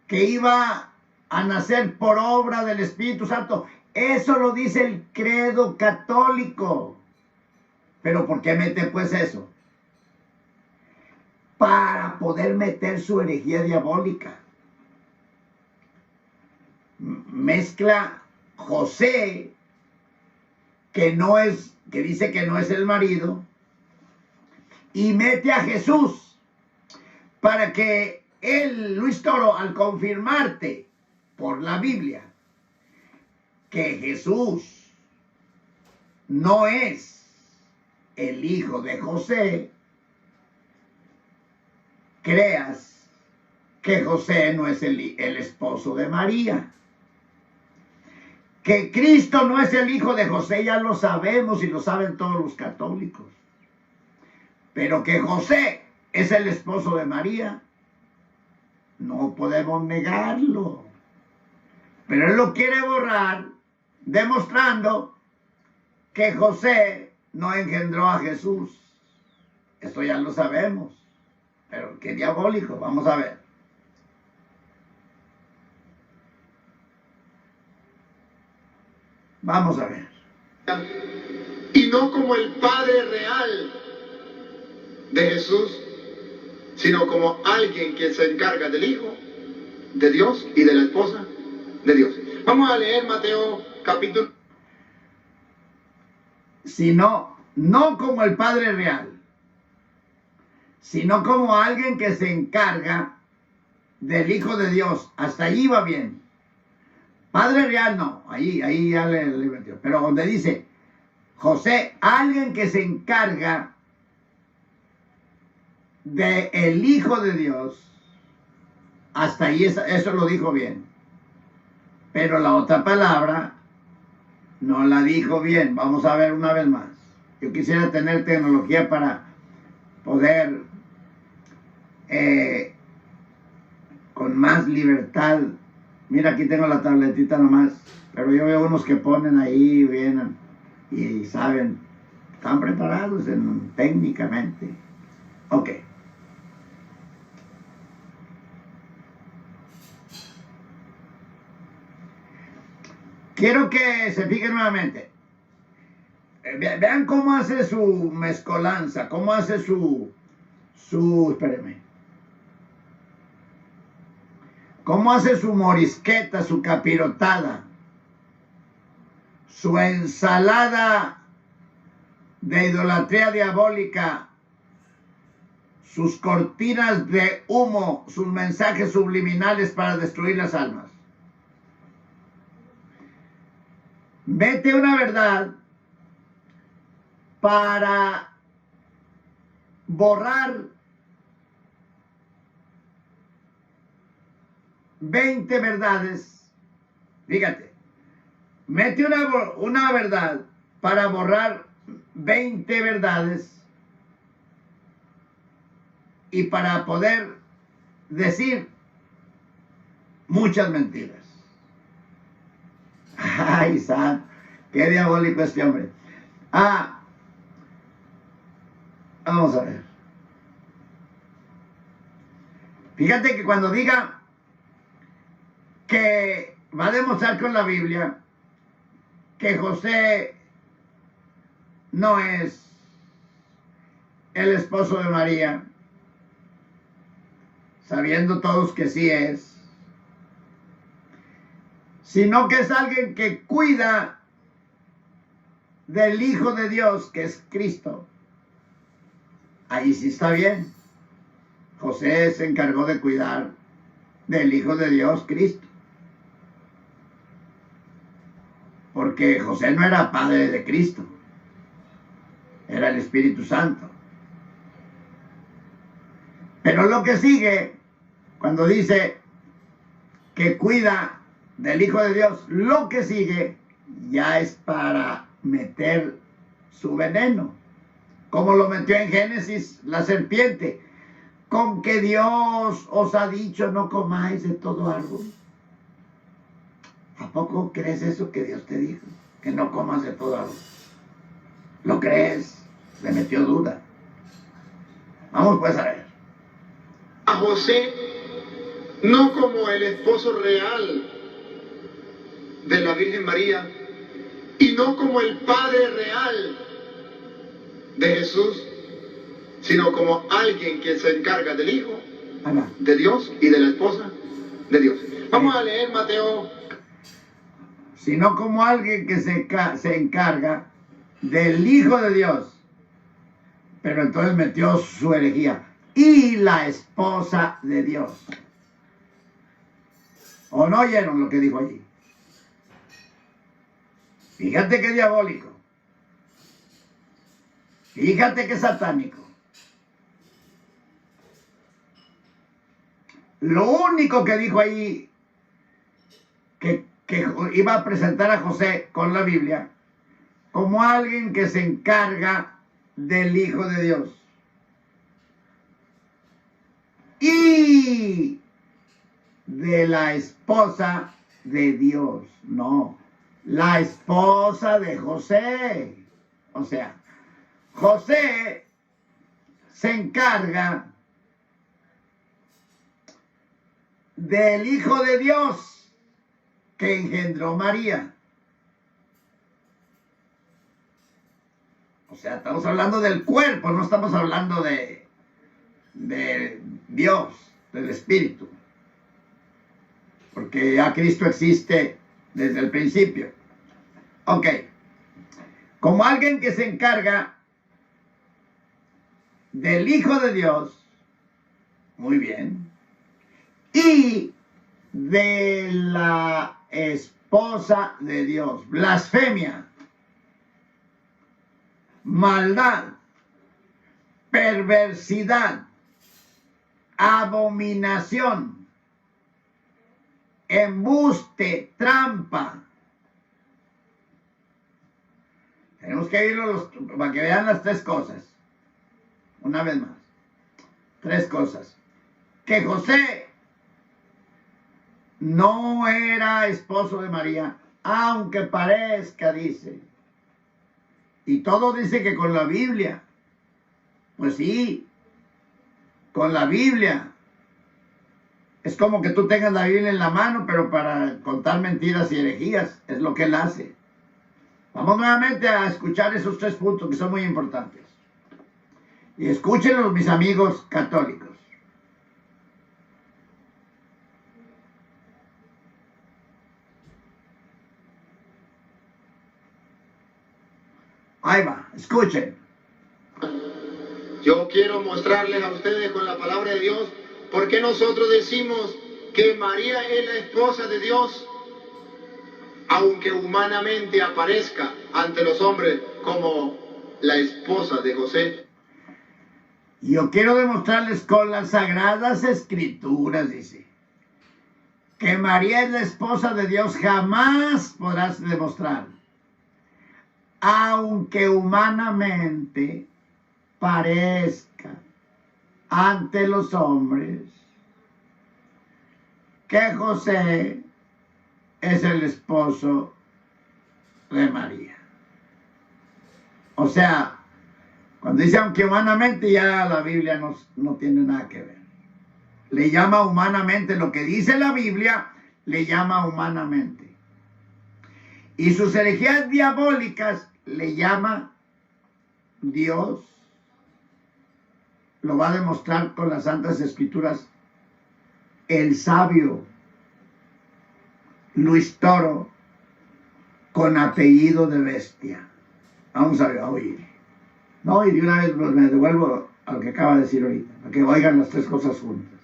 que iba a nacer por obra del Espíritu Santo. Eso lo dice el credo católico. ¿Pero por qué mete pues eso? Para poder meter su herejía diabólica. Mezcla José, que dice que no es el marido, y mete a Jesús para que él, Luis Toro, al confirmarte por la Biblia que Jesús no es el hijo de José, creas que José no es el esposo de María. Que Cristo no es el hijo de José, ya lo sabemos y lo saben todos los católicos. Pero que José es el esposo de María, no podemos negarlo. Pero él lo quiere borrar, demostrando que José no engendró a Jesús. Esto ya lo sabemos. Pero qué diabólico, vamos a ver. Vamos a ver. Y no como el Padre real de Jesús, sino como alguien que se encarga del Hijo de Dios y de la esposa de Dios. Vamos a leer Mateo capítulo. Sino, no como el Padre real, sino como alguien que se encarga del Hijo de Dios. Hasta allí va bien. Padre real no, ahí ya le metió. Pero donde dice José, alguien que se encarga del Hijo de Dios, hasta ahí eso lo dijo bien. Pero la otra palabra no la dijo bien. Vamos a ver una vez más. Yo quisiera tener tecnología para poder con más libertad. Mira, aquí tengo la tabletita nomás, pero yo veo unos que ponen ahí, vienen y saben, están preparados técnicamente. Ok. Quiero que se fijen nuevamente. Vean cómo hace su mezcolanza, cómo hace espérenme. Cómo hace su morisqueta, su capirotada, su ensalada de idolatría diabólica, sus cortinas de humo, sus mensajes subliminales para destruir las almas. Vete una verdad para borrar 20 verdades. Fíjate, mete una verdad para borrar 20 verdades y para poder decir muchas mentiras. Ay, Sam, qué diabólico este hombre. Vamos a ver. Fíjate que cuando diga que va a demostrar con la Biblia que José no es el esposo de María, sabiendo todos que sí es, sino que es alguien que cuida del Hijo de Dios, que es Cristo. Ahí sí está bien. José se encargó de cuidar del Hijo de Dios, Cristo. Porque José no era padre de Cristo, era el Espíritu Santo. Pero lo que sigue, cuando dice que cuida del Hijo de Dios, lo que sigue ya es para meter su veneno, como lo metió en Génesis la serpiente, con que Dios os ha dicho no comáis de todo árbol. ¿A poco crees eso que Dios te dijo? Que no comas de todo árbol. ¿Lo crees? Le metió duda. Vamos pues a ver. A José no como el esposo real de la Virgen María y no como el padre real de Jesús, sino como alguien que se encarga del Hijo de Dios y de la esposa de Dios. Vamos a leer Mateo. Sino como alguien que se encarga del Hijo de Dios. Pero entonces metió su herejía. Y la esposa de Dios. ¿O no oyeron lo que dijo allí? Fíjate qué diabólico. Fíjate qué satánico. Lo único que dijo ahí que iba a presentar a José con la Biblia como alguien que se encarga del Hijo de Dios y de la esposa de Dios. No, la esposa de José. O sea, José se encarga del Hijo de Dios que engendró María. O sea, estamos hablando del cuerpo, no estamos hablando de de Dios, del Espíritu. Porque ya Cristo existe desde el principio. Ok. Como alguien que se encarga del Hijo de Dios, muy bien, y de la esposa de Dios, blasfemia, maldad, perversidad, abominación, embuste, trampa. Tenemos que irlo para que vean las tres cosas. Una vez más. Tres cosas. Que José no era esposo de María, aunque parezca, dice. Y todo dice que con la Biblia. Pues sí, con la Biblia. Es como que tú tengas la Biblia en la mano, pero para contar mentiras y herejías. Es lo que él hace. Vamos nuevamente a escuchar esos tres puntos que son muy importantes. Y escúchenlos, mis amigos católicos. Ahí va, escuchen. Yo quiero mostrarles a ustedes con la palabra de Dios por qué nosotros decimos que María es la esposa de Dios, aunque humanamente aparezca ante los hombres como la esposa de José. Yo quiero demostrarles con las Sagradas Escrituras, dice, que María es la esposa de Dios. Jamás podrás demostrar, aunque humanamente parezca ante los hombres, que José es el esposo de María. O sea, cuando dice aunque humanamente, ya la Biblia no tiene nada que ver. Le llama humanamente, lo que dice la Biblia, le llama humanamente. Y sus herejías diabólicas le llama Dios. Lo va a demostrar con las Santas Escrituras el sabio Luis Toro, con apellido de bestia. Vamos a oír. No, y de una vez me devuelvo a lo que acaba de decir ahorita, para que oigan las tres cosas juntas.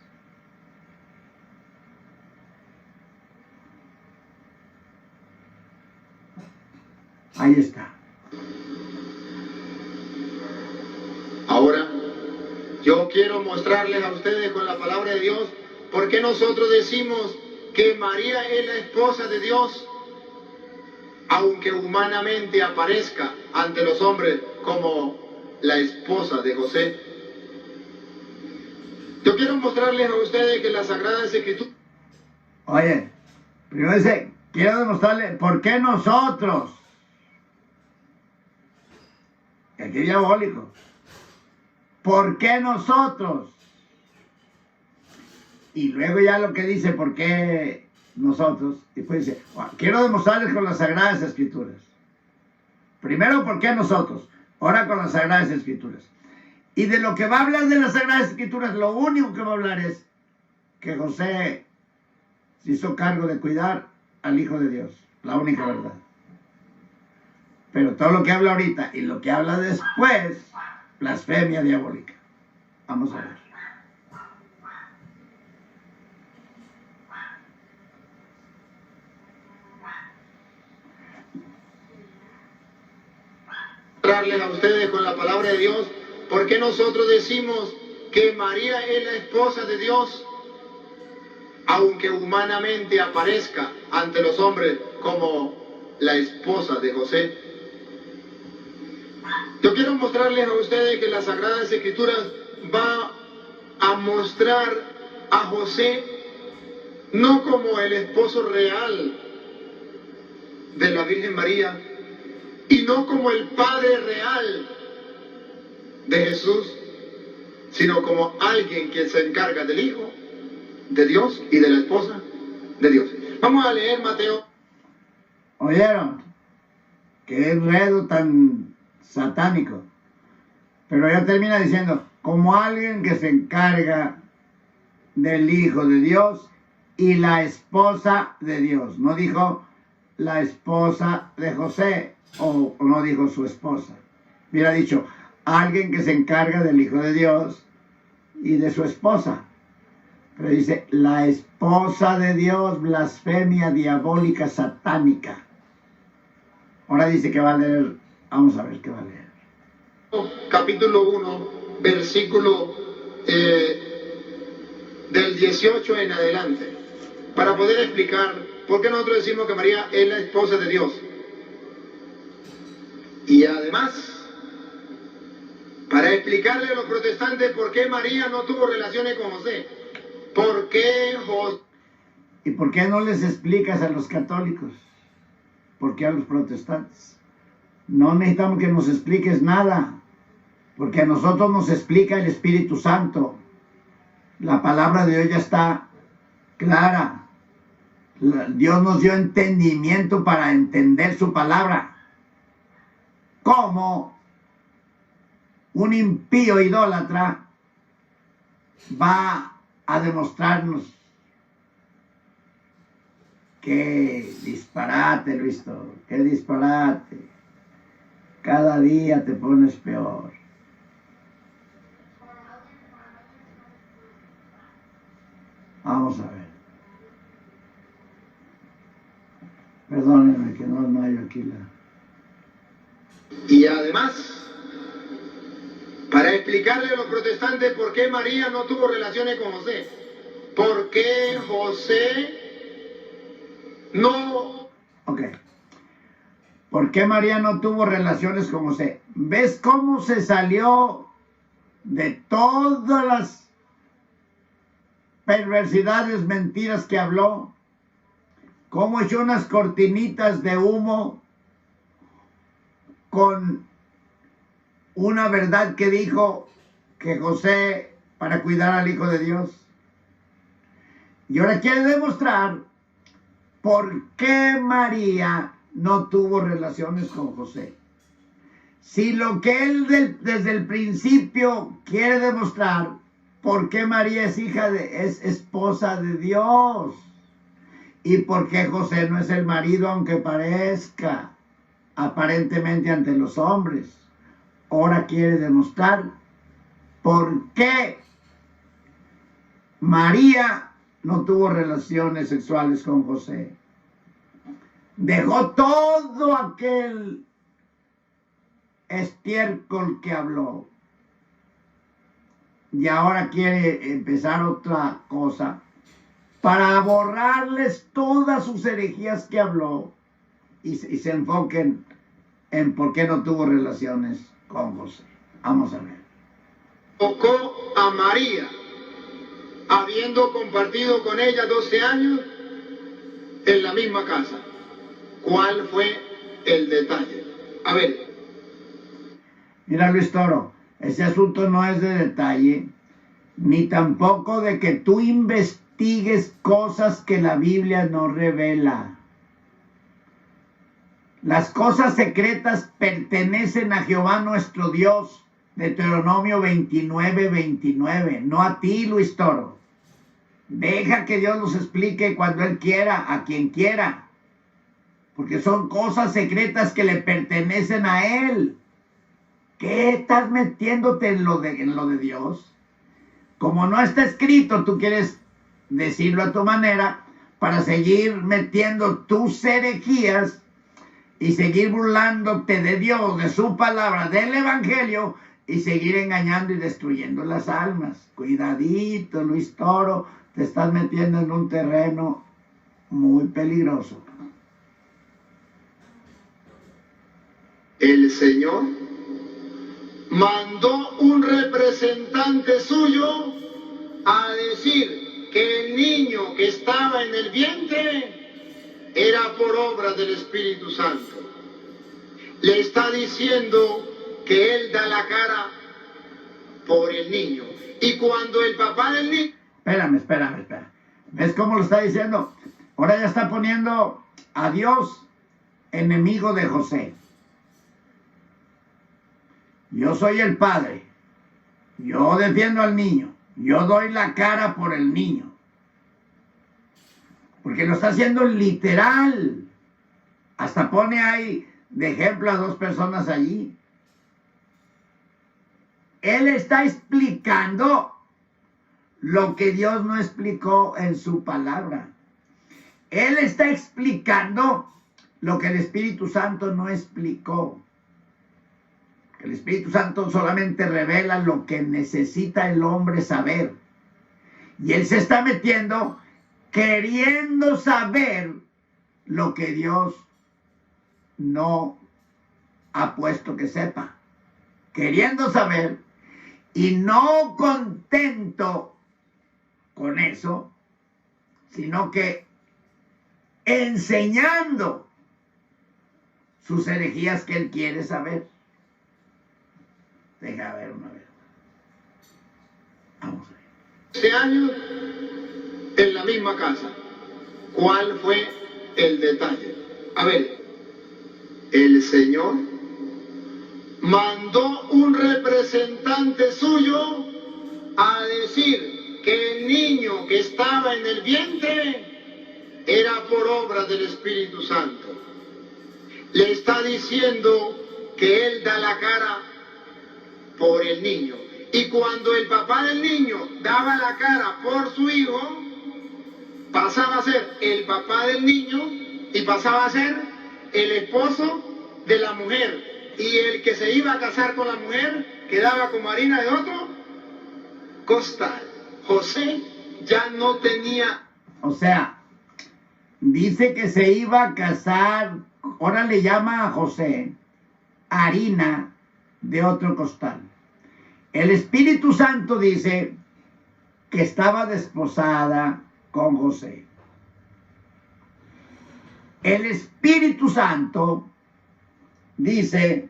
Ahí está. Ahora, yo quiero mostrarles a ustedes con la palabra de Dios por qué nosotros decimos que María es la esposa de Dios, aunque humanamente aparezca ante los hombres como la esposa de José. Yo quiero mostrarles a ustedes que las Sagradas Escrituras... Oye, primero dice, quiero demostrarle por qué nosotros. Aquí es diabólico. ¿Por qué nosotros? Y luego ya lo que dice, ¿por qué nosotros? Y después dice, bueno, quiero demostrarles con las Sagradas Escrituras. Primero, ¿por qué nosotros? Ahora con las Sagradas Escrituras. Y de lo que va a hablar de las Sagradas Escrituras, lo único que va a hablar es que José se hizo cargo de cuidar al Hijo de Dios. La única verdad. Pero todo lo que habla ahorita y lo que habla después, blasfemia diabólica. Vamos a ver. Mostrarles a ustedes con la palabra de Dios por qué nosotros decimos que María es la esposa de Dios, aunque humanamente aparezca ante los hombres como la esposa de José. Yo quiero mostrarles a ustedes que las Sagradas Escrituras va a mostrar a José no como el esposo real de la Virgen María y no como el padre real de Jesús, sino como alguien que se encarga del Hijo de Dios y de la esposa de Dios. Vamos a leer Mateo. ¿Oyeron? Qué enredo tan satánico. Pero ya termina diciendo, como alguien que se encarga del Hijo de Dios y la esposa de Dios. No dijo la esposa de José, o no dijo su esposa. Hubiera dicho alguien que se encarga del Hijo de Dios y de su esposa. Pero dice la esposa de Dios, blasfemia diabólica satánica. Ahora dice que va a leer, vamos a ver qué va a leer. Capítulo 1, versículo del 18 en adelante, para poder explicar por qué nosotros decimos que María es la esposa de Dios. Y además, para explicarle a los protestantes por qué María no tuvo relaciones con José. ¿Por qué José? ¿Y por qué no les explicas a los católicos? ¿Por qué a los protestantes? No necesitamos que nos expliques nada, porque a nosotros nos explica el Espíritu Santo. La palabra de Dios ya está clara. Dios nos dio entendimiento para entender su palabra. ¿Cómo un impío idólatra va a demostrarnos? Qué disparate, Luis Toro, qué disparate. Cada día te pones peor. Vamos a ver. Perdónenme que no hay aquí la... Y además, para explicarle a los protestantes por qué María no tuvo relaciones con José. ¿Por qué José no? Ok. ¿Por qué María no tuvo relaciones con José? ¿Ves cómo se salió de todas las perversidades, mentiras que habló? ¿Cómo echó unas cortinitas de humo con una verdad que dijo que José para cuidar al Hijo de Dios? Y ahora quiere demostrar por qué María no tuvo relaciones con José. Si lo que él desde el principio quiere demostrar, por qué María es esposa de Dios. Y por qué José no es el marido, aunque parezca aparentemente ante los hombres. Ahora quiere demostrar por qué María no tuvo relaciones sexuales con José. Dejó todo aquel estiércol que habló. Y ahora quiere empezar otra cosa para borrarles todas sus herejías que habló y se enfoquen en por qué no tuvo relaciones con José. Vamos a ver. Tocó a María, habiendo compartido con ella 12 años en la misma casa. ¿Cuál fue el detalle? A ver. Mira, Luis Toro, ese asunto no es de detalle, ni tampoco de que tú investigues cosas que la Biblia no revela. Las cosas secretas pertenecen a Jehová nuestro Dios, Deuteronomio 29:29, no a ti, Luis Toro. Deja que Dios los explique cuando Él quiera, a quien quiera, porque son cosas secretas que le pertenecen a Él. ¿Qué estás metiéndote en lo de Dios? Como no está escrito, tú quieres decirlo a tu manera para seguir metiendo tus herejías y seguir burlándote de Dios, de su palabra, del evangelio, y seguir engañando y destruyendo las almas. Cuidadito, Luis Toro, te estás metiendo en un terreno muy peligroso. El Señor mandó un representante suyo a decir que el niño que estaba en el vientre era por obra del Espíritu Santo. Le está diciendo que él da la cara por el niño. Y cuando el papá del niño... Espérame. ¿Ves cómo lo está diciendo? Ahora ya está poniendo a Dios enemigo de José. Yo soy el padre. Yo defiendo al niño. Yo doy la cara por el niño. Porque lo está haciendo literal. Hasta pone ahí de ejemplo a dos personas allí. Él está explicando lo que Dios no explicó en su palabra. Él está explicando lo que el Espíritu Santo no explicó. El Espíritu Santo solamente revela lo que necesita el hombre saber. Y él se está metiendo queriendo saber lo que Dios no ha puesto que sepa. Queriendo saber y no contento con eso, sino que enseñando sus herejías que él quiere saber. Deja ver una vez. Vamos a ver. 12 años en la misma casa. ¿Cuál fue el detalle? A ver, el Señor mandó un representante suyo a decir que el niño que estaba en el vientre era por obra del Espíritu Santo. Le está diciendo que él da la cara por el niño. Y cuando el papá del niño daba la cara por su hijo, pasaba a ser el papá del niño y pasaba a ser el esposo de la mujer. Y el que se iba a casar con la mujer quedaba como harina de otro costal. José ya no tenía... O sea, dice que se iba a casar, ahora le llama a José harina de otro costal. El Espíritu Santo dice que estaba desposada con José. El Espíritu Santo dice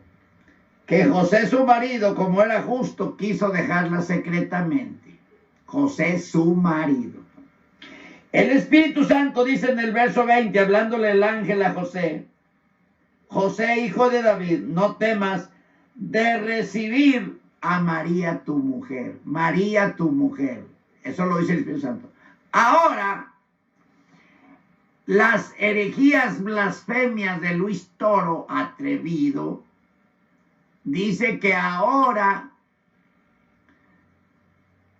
que José su marido, como era justo, quiso dejarla secretamente. José su marido. El Espíritu Santo dice en el verso 20, hablándole el ángel a José: José, hijo de David, no temas de recibir a María tu mujer. María tu mujer. Eso lo dice el Espíritu Santo. Ahora, las herejías blasfemias de Luis Toro Atrevido dice que ahora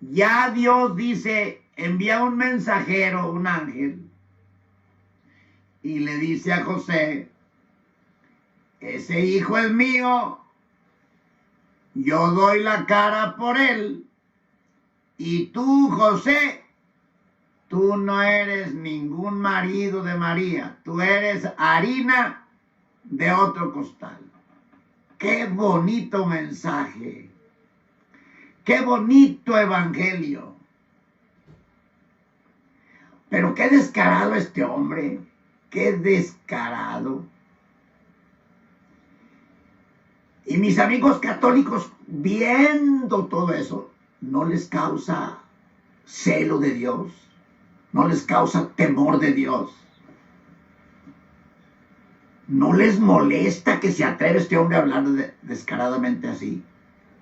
ya Dios dice, envía un mensajero, un ángel, y le dice a José: ese hijo es mío, yo doy la cara por él, y tú, José, tú no eres ningún marido de María, tú eres harina de otro costal. Qué bonito mensaje, qué bonito evangelio. Pero qué descarado este hombre, qué descarado. Y mis amigos católicos, viendo todo eso, ¿no les causa celo de Dios? ¿No les causa temor de Dios? ¿No les molesta que se atreve este hombre a hablar descaradamente así?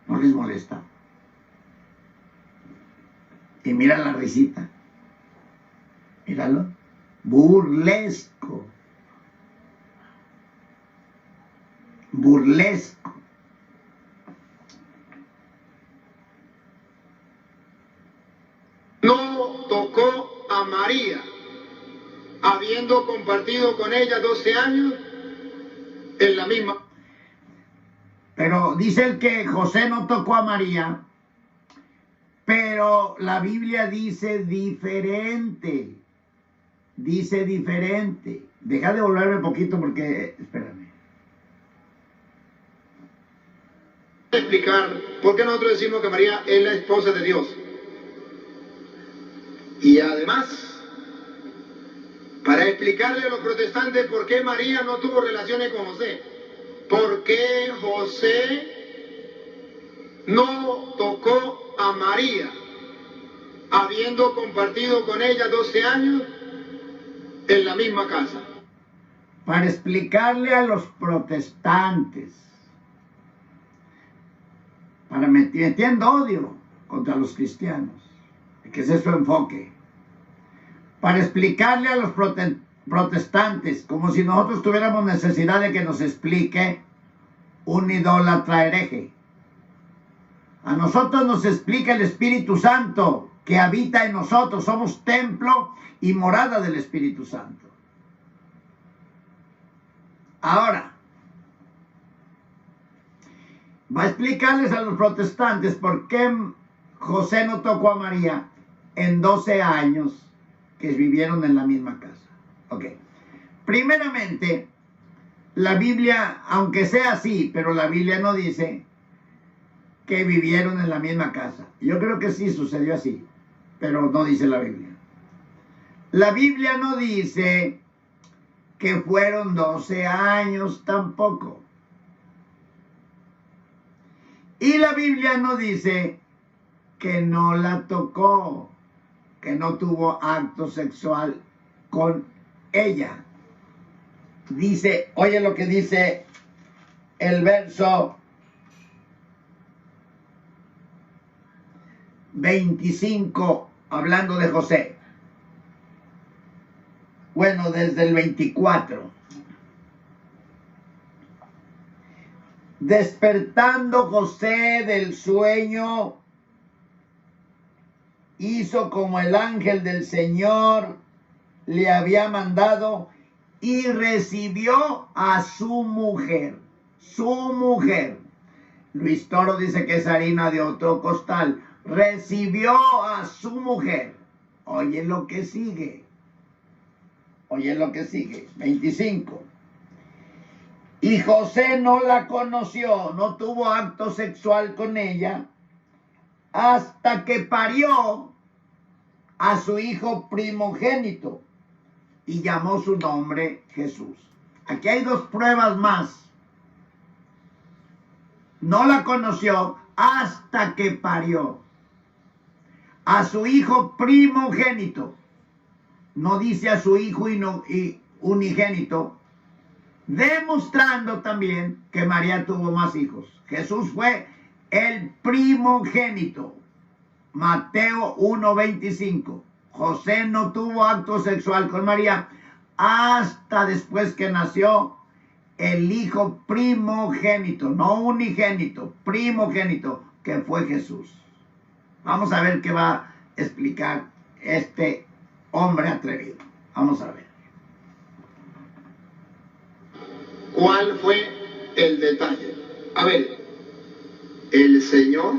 ¿No les molesta? Y mira la risita. Míralo. Burlesco. Burlesco. No tocó a María, habiendo compartido con ella 12 años en la misma. Pero dice el que José no tocó a María, pero la Biblia dice diferente. Dice diferente. Deja de volverme poquito porque, espérame. Explicar por qué nosotros decimos que María es la esposa de Dios. Y además, para explicarle a los protestantes por qué María no tuvo relaciones con José. ¿Por qué José no tocó a María, habiendo compartido con ella 12 años en la misma casa? Para explicarle a los protestantes para metiendo odio contra los cristianos, que ese es su enfoque, para explicarle a los protestantes, como si nosotros tuviéramos necesidad de que nos explique un idólatra hereje. A nosotros nos explica el Espíritu Santo que habita en nosotros. Somos templo y morada del Espíritu Santo. Ahora, va a explicarles a los protestantes por qué José no tocó a María en 12 años que vivieron en la misma casa. Ok. Primeramente, la Biblia, aunque sea así, pero la Biblia no dice que vivieron en la misma casa. Yo creo que sí sucedió así, pero no dice la Biblia. La Biblia no dice que fueron 12 años tampoco. Y la Biblia no dice que no la tocó, que no tuvo acto sexual con ella. Dice, oye lo que dice el verso 25, hablando de José. Bueno, desde el 24. Despertando José del sueño, hizo como el ángel del Señor le había mandado y recibió a su mujer. Su mujer. Luis Toro dice que es harina de otro costal. Recibió a su mujer. Oye lo que sigue. Oye lo que sigue. 25. Y José no la conoció, no tuvo acto sexual con ella, hasta que parió a su hijo primogénito y llamó su nombre Jesús. Aquí hay dos pruebas más. No la conoció hasta que parió a su hijo primogénito. No dice a su hijo y unigénito, demostrando también que María tuvo más hijos. Jesús fue el primogénito. Mateo 1:25. José no tuvo acto sexual con María hasta después que nació el hijo primogénito, no unigénito, primogénito, que fue Jesús. Vamos a ver qué va a explicar este hombre atrevido. Vamos a ver. ¿Cuál fue el detalle? A ver, el Señor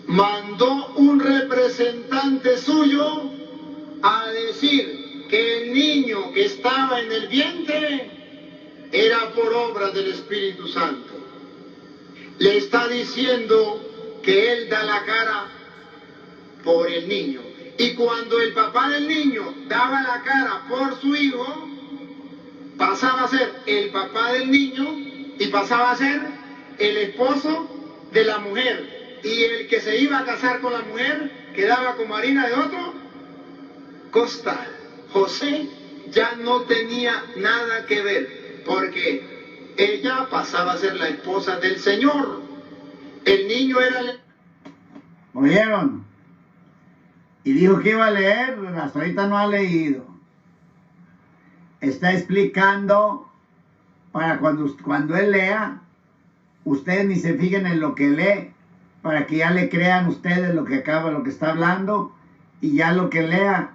mandó un representante suyo a decir que el niño que estaba en el vientre era por obra del Espíritu Santo. Le está diciendo que él da la cara por el niño. Y cuando el papá del niño daba la cara por su hijo, pasaba a ser el papá del niño y pasaba a ser el esposo de la mujer. Y el que se iba a casar con la mujer quedaba como harina de otro costal. José ya no tenía nada que ver, porque ella pasaba a ser la esposa del Señor. El niño era... ¿Oyeron? Y dijo que iba a leer, hasta ahorita no ha leído. Está explicando para cuando él lea, ustedes ni se fijen en lo que lee, para que ya le crean ustedes lo que está hablando, y ya lo que lea,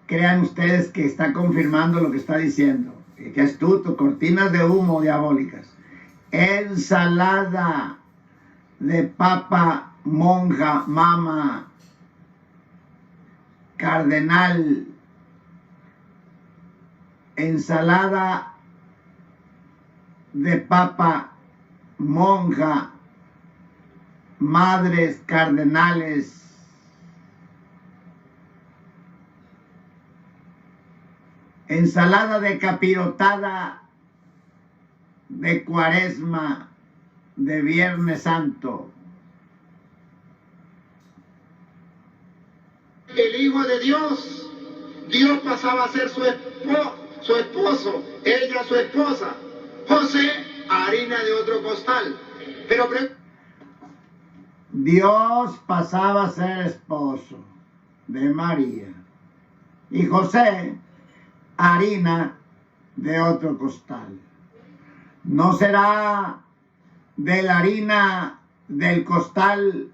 crean ustedes que está confirmando lo que está diciendo. Qué astuto, cortinas de humo diabólicas. Ensalada de papa, monja, mama, cardenal, ensalada de papa, monja, madres, cardenales, ensalada de capirotada, de Cuaresma, de Viernes Santo. El Hijo de Dios, Dios pasaba a ser su esposo, ella su esposa, José harina de otro costal. Pero Dios pasaba a ser esposo de María y José harina de otro costal. ¿No será de la harina del costal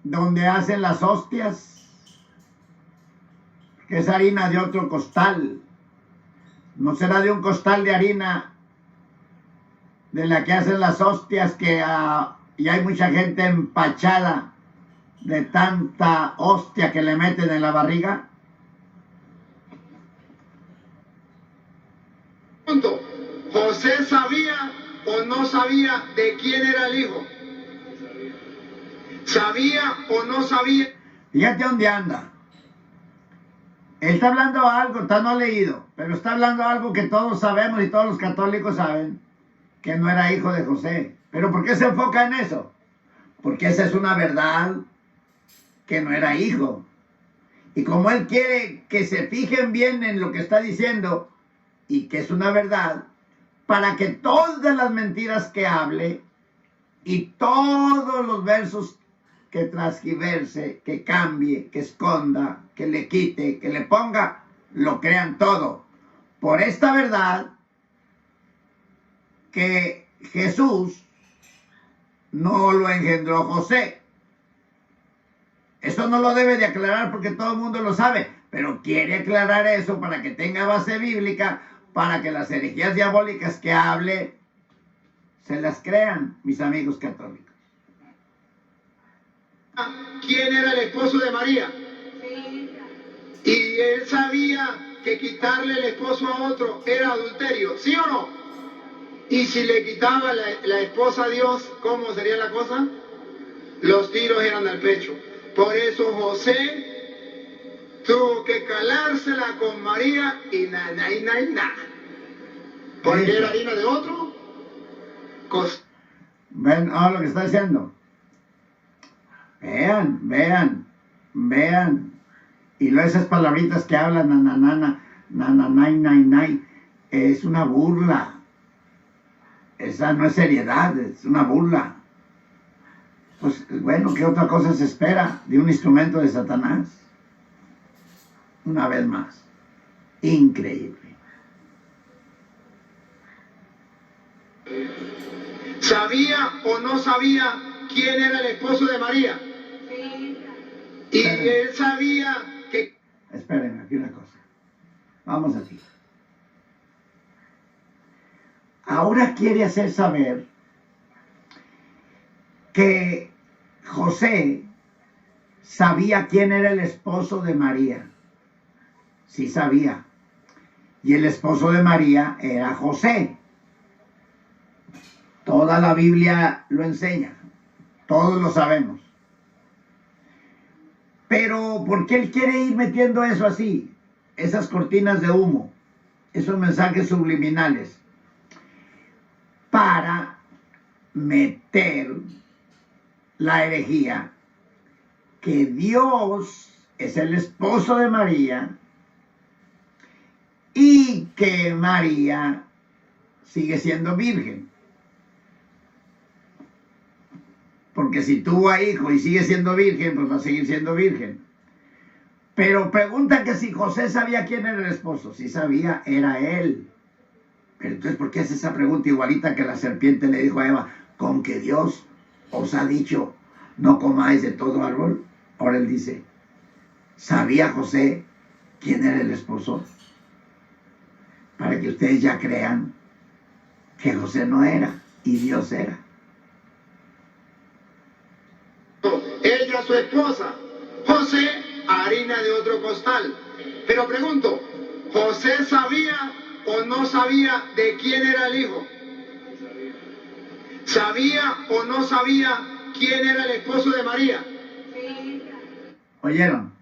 donde hacen las hostias? Que es harina de otro costal. ¿No será de un costal de harina de la que hacen las hostias y hay mucha gente empachada de tanta hostia que le meten en la barriga? Punto. ¿José sabía o no sabía de quién era el hijo? ¿Sabía o no sabía? Fíjate dónde anda. Él está hablando algo, no ha leído, pero está hablando algo que todos sabemos y todos los católicos saben, que no era hijo de José. ¿Pero por qué se enfoca en eso? Porque esa es una verdad, que no era hijo. Y como él quiere que se fijen bien en lo que está diciendo, y que es una verdad, para que todas las mentiras que hable, y todos los versos que transgiverse, que cambie, que esconda, que le quite, que le ponga, lo crean todo. Por esta verdad, que Jesús no lo engendró José. Eso no lo debe de aclarar porque todo el mundo lo sabe, pero quiere aclarar eso para que tenga base bíblica, para que las herejías diabólicas que hable se las crean, mis amigos católicos. ¿Quién era el esposo de María? Y él sabía que quitarle el esposo a otro era adulterio, ¿sí o no? Y si le quitaba la esposa a Dios, ¿cómo sería la cosa? Los tiros eran al pecho. Por eso José tuvo que calársela con María y nada. Porque era harina de otro. ¿Ven lo que está diciendo? Vean. Y luego esas palabritas que hablan, nananay, es una burla. Esa no es seriedad, es una burla. Pues bueno, ¿qué otra cosa se espera de un instrumento de Satanás? Una vez más, increíble. ¿Sabía o no sabía quién era el esposo de María? Y él sabía que... Espérenme, aquí una cosa. Vamos aquí. Ahora quiere hacer saber que José sabía quién era el esposo de María. Sí sabía. Y el esposo de María era José. Toda la Biblia lo enseña. Todos lo sabemos. Pero ¿por qué él quiere ir metiendo eso así? Esas cortinas de humo. Esos mensajes subliminales. Para meter la herejía que Dios es el esposo de María y que María sigue siendo virgen. Porque si tuvo hijo y sigue siendo virgen, pues va a seguir siendo virgen. Pero pregunta que si José sabía quién era el esposo. Si sabía, era él. Pero entonces, ¿por qué hace esa pregunta igualita que la serpiente le dijo a Eva? ¿Con que Dios os ha dicho, no comáis de todo árbol? Ahora él dice, ¿sabía José quién era el esposo? Para que ustedes ya crean que José no era y Dios era. Ella, su esposa. José, harina de otro costal. Pero pregunto, ¿José sabía o no sabía de quién era el hijo? ¿Sabía o no sabía quién era el esposo de María? ¿Oyeron?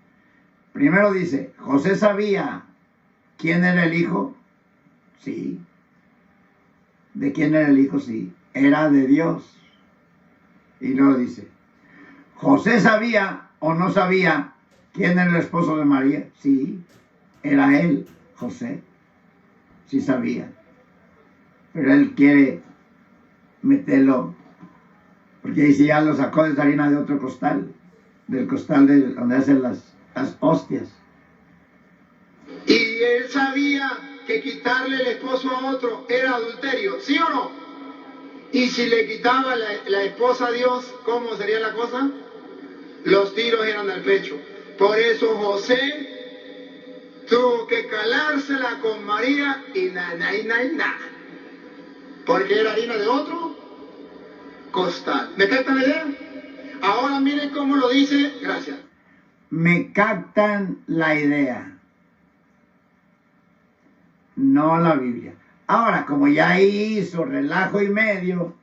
Primero dice, ¿José sabía quién era el hijo? Sí. ¿De quién era el hijo? Sí. Era de Dios. Y luego dice, ¿José sabía o no sabía quién era el esposo de María? Sí. Era él, José. Sí sabía. Pero él quiere meterlo Porque ahí sí ya lo sacó de esa harina de otro costal, del costal donde hacen las hostias. Y él sabía que quitarle el esposo a otro era adulterio, ¿sí o no? Y si le quitaba la esposa a Dios, ¿cómo sería la cosa? Los tiros eran al pecho. Por eso José tuvo que calársela con María y nada. Porque era harina de otro costal. ¿Me captan la idea? Ahora miren cómo lo dice, gracias. Me captan la idea, no la Biblia. Ahora, como ya hizo relajo y medio,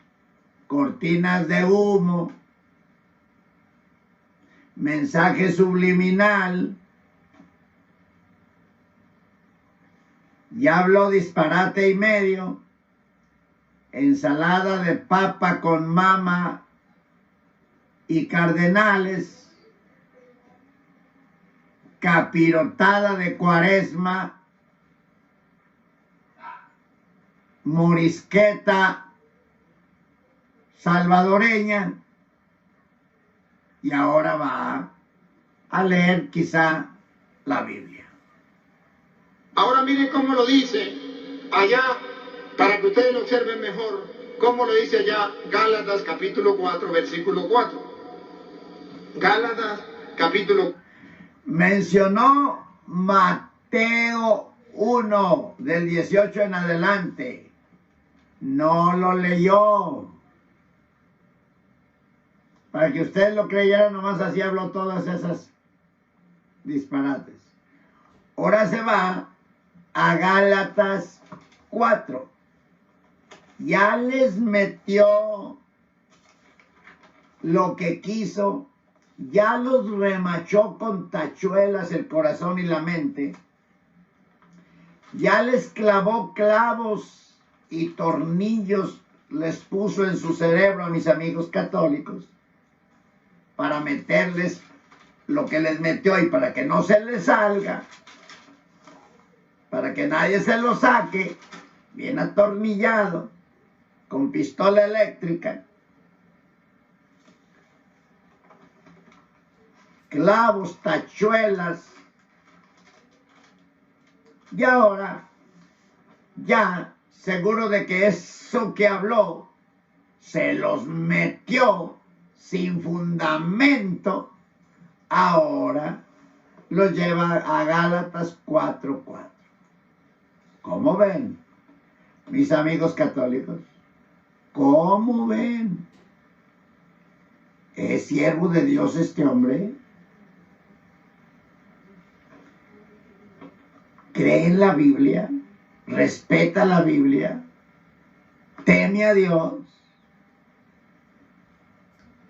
cortinas de humo, mensaje subliminal, ya habló disparate y medio, ensalada de papa con mama y cardenales, capirotada de Cuaresma, morisqueta salvadoreña, y ahora va a leer quizá la Biblia. Ahora miren cómo lo dice allá, para que ustedes lo observen mejor, cómo lo dice allá Gálatas capítulo 4, versículo 4. Gálatas capítulo... Mencionó Mateo 1, del 18 en adelante. No lo leyó. Para que ustedes lo creyeran, nomás así habló todas esas disparates. Ahora se va a Gálatas 4. Ya les metió lo que quiso, ya los remachó con tachuelas el corazón y la mente, ya les clavó clavos y tornillos, les puso en su cerebro a mis amigos católicos para meterles lo que les metió y para que no se les salga, para que nadie se lo saque, bien atornillado, con pistola eléctrica, clavos, tachuelas, y ahora ya seguro de que eso que habló se los metió sin fundamento, ahora los lleva a Gálatas 4:4. ¿Cómo ven, mis amigos católicos? ¿Cómo ven? ¿Es siervo de Dios este hombre? ¿Cree en la Biblia? ¿Respeta la Biblia? ¿Teme a Dios?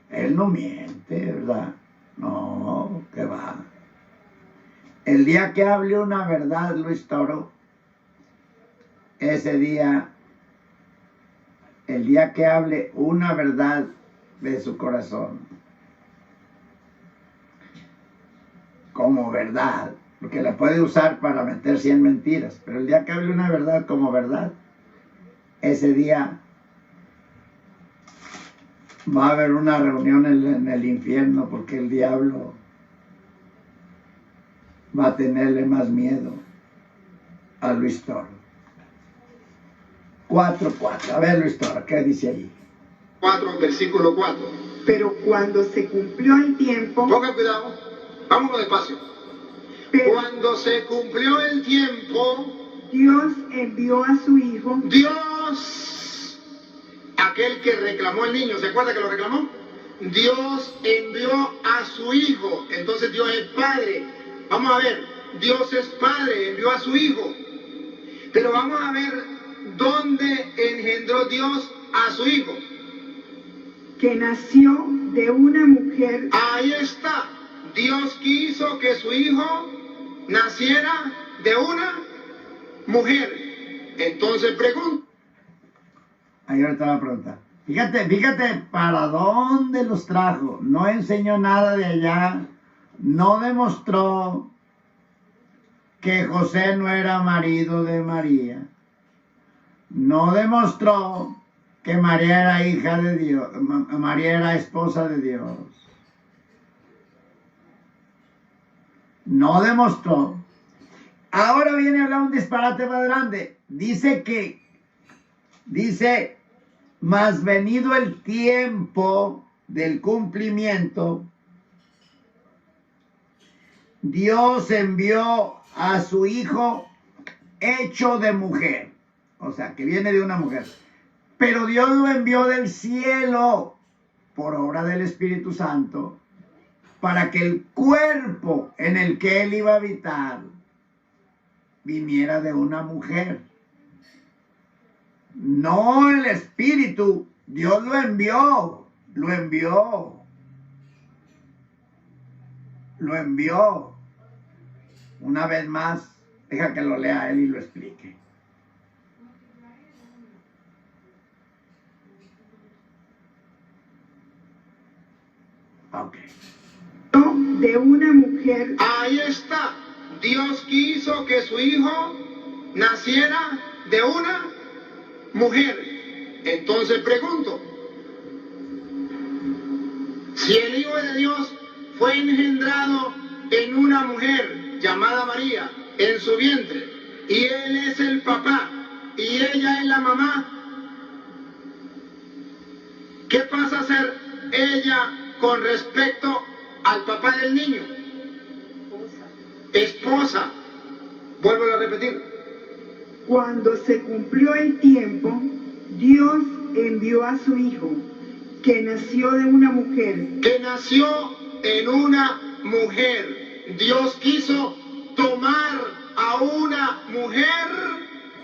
Él no miente, ¿verdad? No, que va. El día que hable una verdad, Luis Toro, ese día, el día que hable una verdad de su corazón, como verdad, porque la puede usar para meter 100 mentiras, pero el día que hable una verdad como verdad, ese día va a haber una reunión en el infierno, porque el diablo va a tenerle más miedo a Luis Toro. 4:4. A ver, Luis Toro, ¿qué dice ahí? 4, versículo 4. Pero cuando se cumplió el tiempo... Pongan cuidado, vámonos despacio. Pero Cuando se cumplió el tiempo, Dios envió a su Hijo, Dios, aquel que reclamó al niño, ¿se acuerda que lo reclamó? Dios envió a su Hijo, entonces Dios es Padre. Vamos a ver, Dios es Padre, envió a su Hijo. Pero vamos a ver dónde engendró Dios a su Hijo. que nació de una mujer, Ahí está, Dios quiso que su Hijo naciera de una mujer. Entonces pregunto. Ahí ahorita va a preguntar. Fíjate para dónde los trajo. No enseñó nada de allá. No demostró que José no era marido de María. No demostró que María era hija de Dios, María era esposa de Dios. No demostró. Ahora viene a hablar un disparate más grande. Dice, mas venido el tiempo del cumplimiento, Dios envió a su hijo hecho de mujer. O sea, que viene de una mujer. Pero Dios lo envió del cielo por obra del Espíritu Santo para que el cuerpo en el que él iba a habitar viniera de una mujer. No el Espíritu, Dios lo envió. Una vez más, deja que lo lea él y lo explique. Ok. De una mujer. Ahí está. Dios quiso que su hijo naciera de una mujer. Entonces pregunto, si el Hijo de Dios fue engendrado en una mujer llamada María, en su vientre, y él es el papá, y ella es la mamá, ¿qué pasa a ser ella con respecto al papá del niño? Esposa. Vuelvo a repetir. Cuando se cumplió el tiempo, Dios envió a su hijo, que nació de una mujer. Que nació en una mujer. Dios quiso tomar a una mujer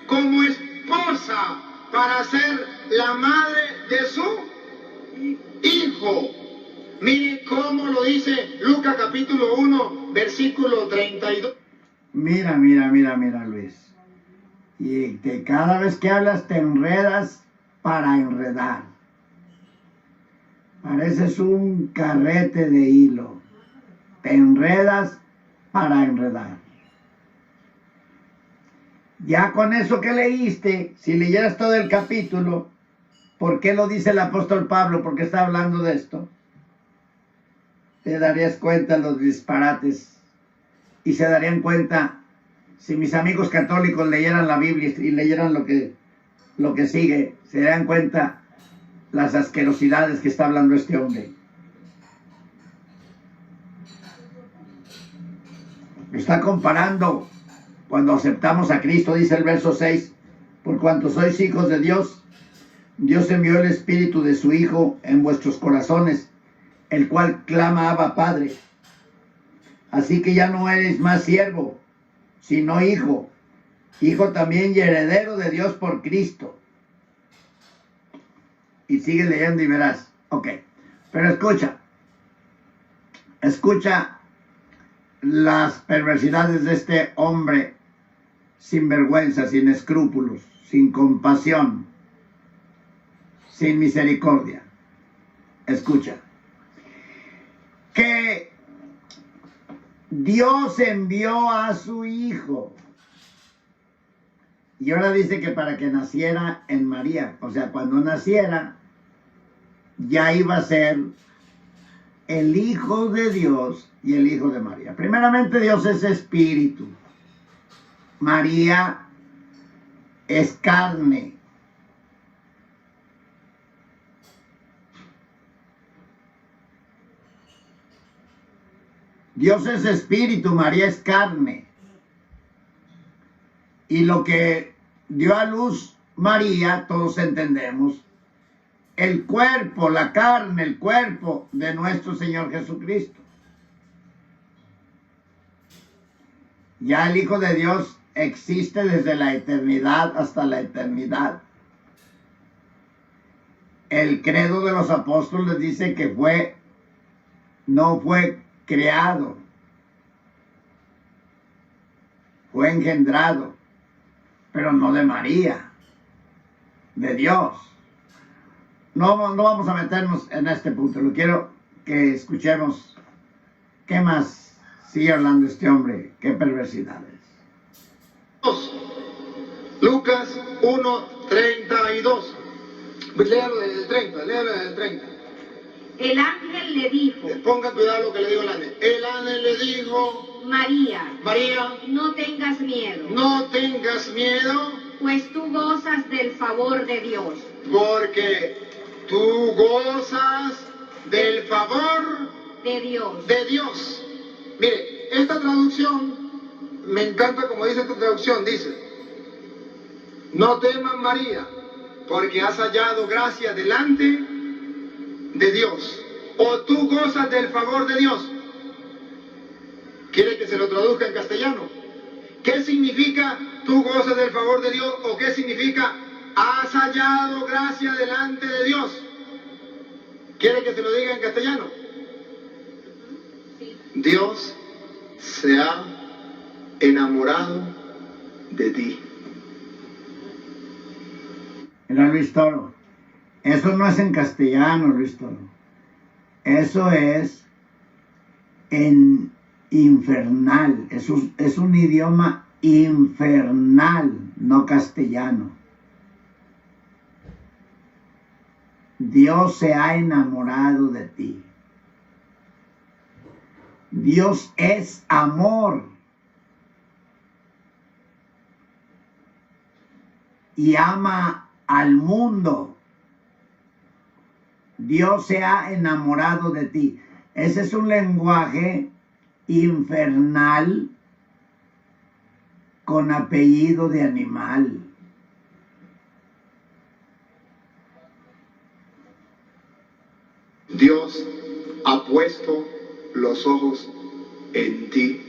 como esposa para ser la madre de su hijo. Mire cómo lo dice Lucas capítulo 1, versículo 32. Mira, Luis. Y que cada vez que hablas te enredas para enredar. Pareces un carrete de hilo. Te enredas para enredar. Ya con eso que leíste, si leyeras todo el capítulo, ¿por qué lo dice el apóstol Pablo? ¿Por qué está hablando de esto? Te darías cuenta de los disparates y se darían cuenta, si mis amigos católicos leyeran la Biblia y leyeran lo que sigue, se darían cuenta las asquerosidades que está hablando este hombre. Está comparando cuando aceptamos a Cristo, dice el verso 6, por cuanto sois hijos de Dios, Dios envió el Espíritu de su Hijo en vuestros corazones, el cual clama Abba Padre. Así que ya no eres más siervo, sino hijo, hijo también y heredero de Dios por Cristo. Y sigue leyendo y verás. Ok, pero escucha las perversidades de este hombre sin vergüenza, sin escrúpulos, sin compasión, sin misericordia. Escucha. Que Dios envió a su hijo. Y ahora dice que para que naciera en María. O sea, cuando naciera, ya iba a ser el Hijo de Dios y el Hijo de María. Primeramente, Dios es espíritu. María es carne. Dios es espíritu, María es carne. Y lo que dio a luz María, todos entendemos, el cuerpo, la carne, el cuerpo de nuestro Señor Jesucristo. Ya el Hijo de Dios existe desde la eternidad hasta la eternidad. El credo de los apóstoles dice que no fue creado, fue engendrado, pero no de María, de Dios. No vamos a meternos en este punto, lo quiero que escuchemos qué más sigue hablando este hombre, qué perversidades. Lucas 1:32. Léalo desde el 30, léalo desde el 30. El ángel le dijo, Ponga cuidado lo que le dijo el ángel. El ángel le dijo, María, María, no tengas miedo, no tengas miedo, pues tú gozas del favor de Dios. porque tú gozas del favor De Dios. de Dios. Mire, esta traducción, me encanta como dice esta traducción, dice, no temas María, porque has hallado gracia delante de Dios, o tú gozas del favor de Dios. ¿Quiere que se lo traduzca en castellano? ¿Qué significa tú gozas del favor de Dios? ¿O qué significa has hallado gracia delante de Dios? ¿Quiere que se lo diga en castellano? Sí. Dios se ha enamorado de ti. Mira, Luis Toro, eso no es en castellano, Luis Toro. Eso es en infernal. Es un idioma infernal, no castellano. Dios se ha enamorado de ti. Dios es amor. Y ama al mundo. Dios se ha enamorado de ti. Ese es un lenguaje infernal con apellido de animal. Dios ha puesto los ojos en ti.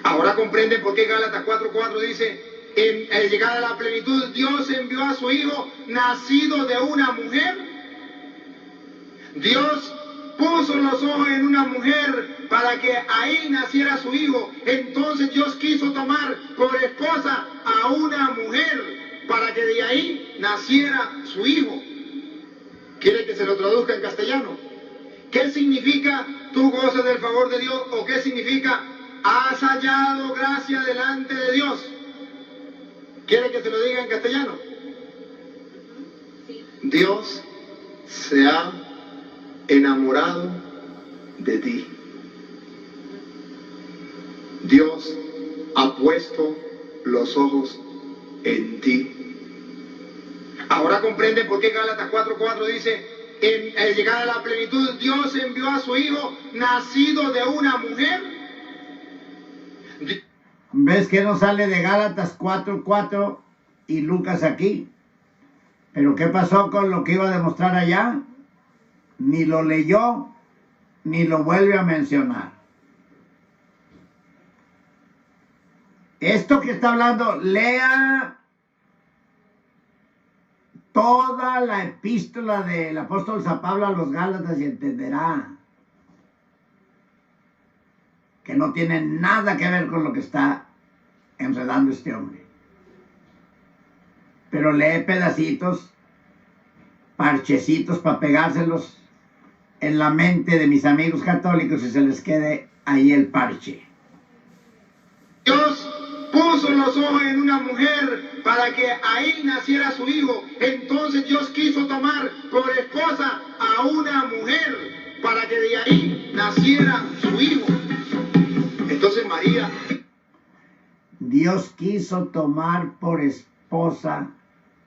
Ahora comprenden por qué Gálatas 4:4 dice, en llegada a la plenitud, Dios envió a su Hijo, nacido de una mujer. Dios puso los ojos en una mujer para que ahí naciera su Hijo. Entonces Dios quiso tomar por esposa a una mujer para que de ahí naciera su Hijo. ¿Quiere que se lo traduzca en castellano? ¿Qué significa tú gozas del favor de Dios? ¿O qué significa has hallado gracia delante de Dios? ¿Quiere que se lo diga en castellano? Sí. Dios se ha enamorado de ti. Dios ha puesto los ojos en ti. Ahora comprenden por qué Gálatas 4:4 dice, en llegada a la plenitud, Dios envió a su Hijo, nacido de una mujer. ¿Ves que no sale de Gálatas 4:4 y Lucas aquí? ¿Pero qué pasó con lo que iba a demostrar allá? Ni lo leyó, ni lo vuelve a mencionar. Esto que está hablando, lea toda la epístola del apóstol San Pablo a los Gálatas y entenderá que no tiene nada que ver con lo que está enredando este hombre. Pero lee pedacitos, parchecitos para pegárselos en la mente de mis amigos católicos y se les quede ahí el parche. Dios puso los ojos en una mujer para que ahí naciera su Hijo. Entonces Dios quiso tomar por esposa a una mujer para que de ahí naciera su Hijo. Entonces María... Dios quiso tomar por esposa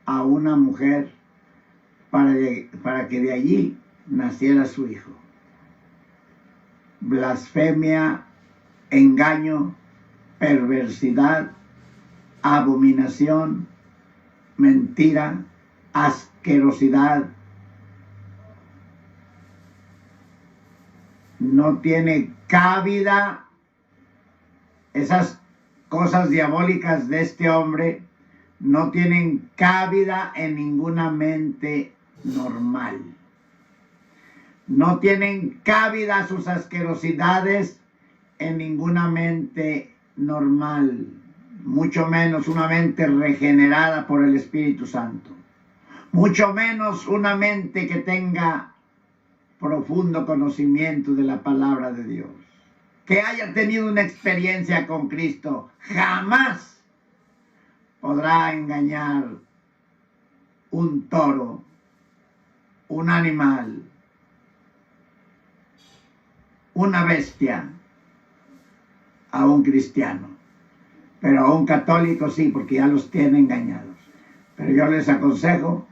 a una mujer para que de allí naciera su Hijo. Blasfemia, engaño, perversidad, abominación, mentira, asquerosidad. No tiene cabida esas cosas diabólicas de este hombre, no tienen cabida en ninguna mente normal. No tienen cabida sus asquerosidades en ninguna mente normal, mucho menos una mente regenerada por el Espíritu Santo, mucho menos una mente que tenga profundo conocimiento de la palabra de Dios, que haya tenido una experiencia con Cristo. Jamás podrá engañar un toro, un animal, una bestia a un cristiano. Pero a un católico sí, porque ya los tiene engañados. Pero yo les aconsejo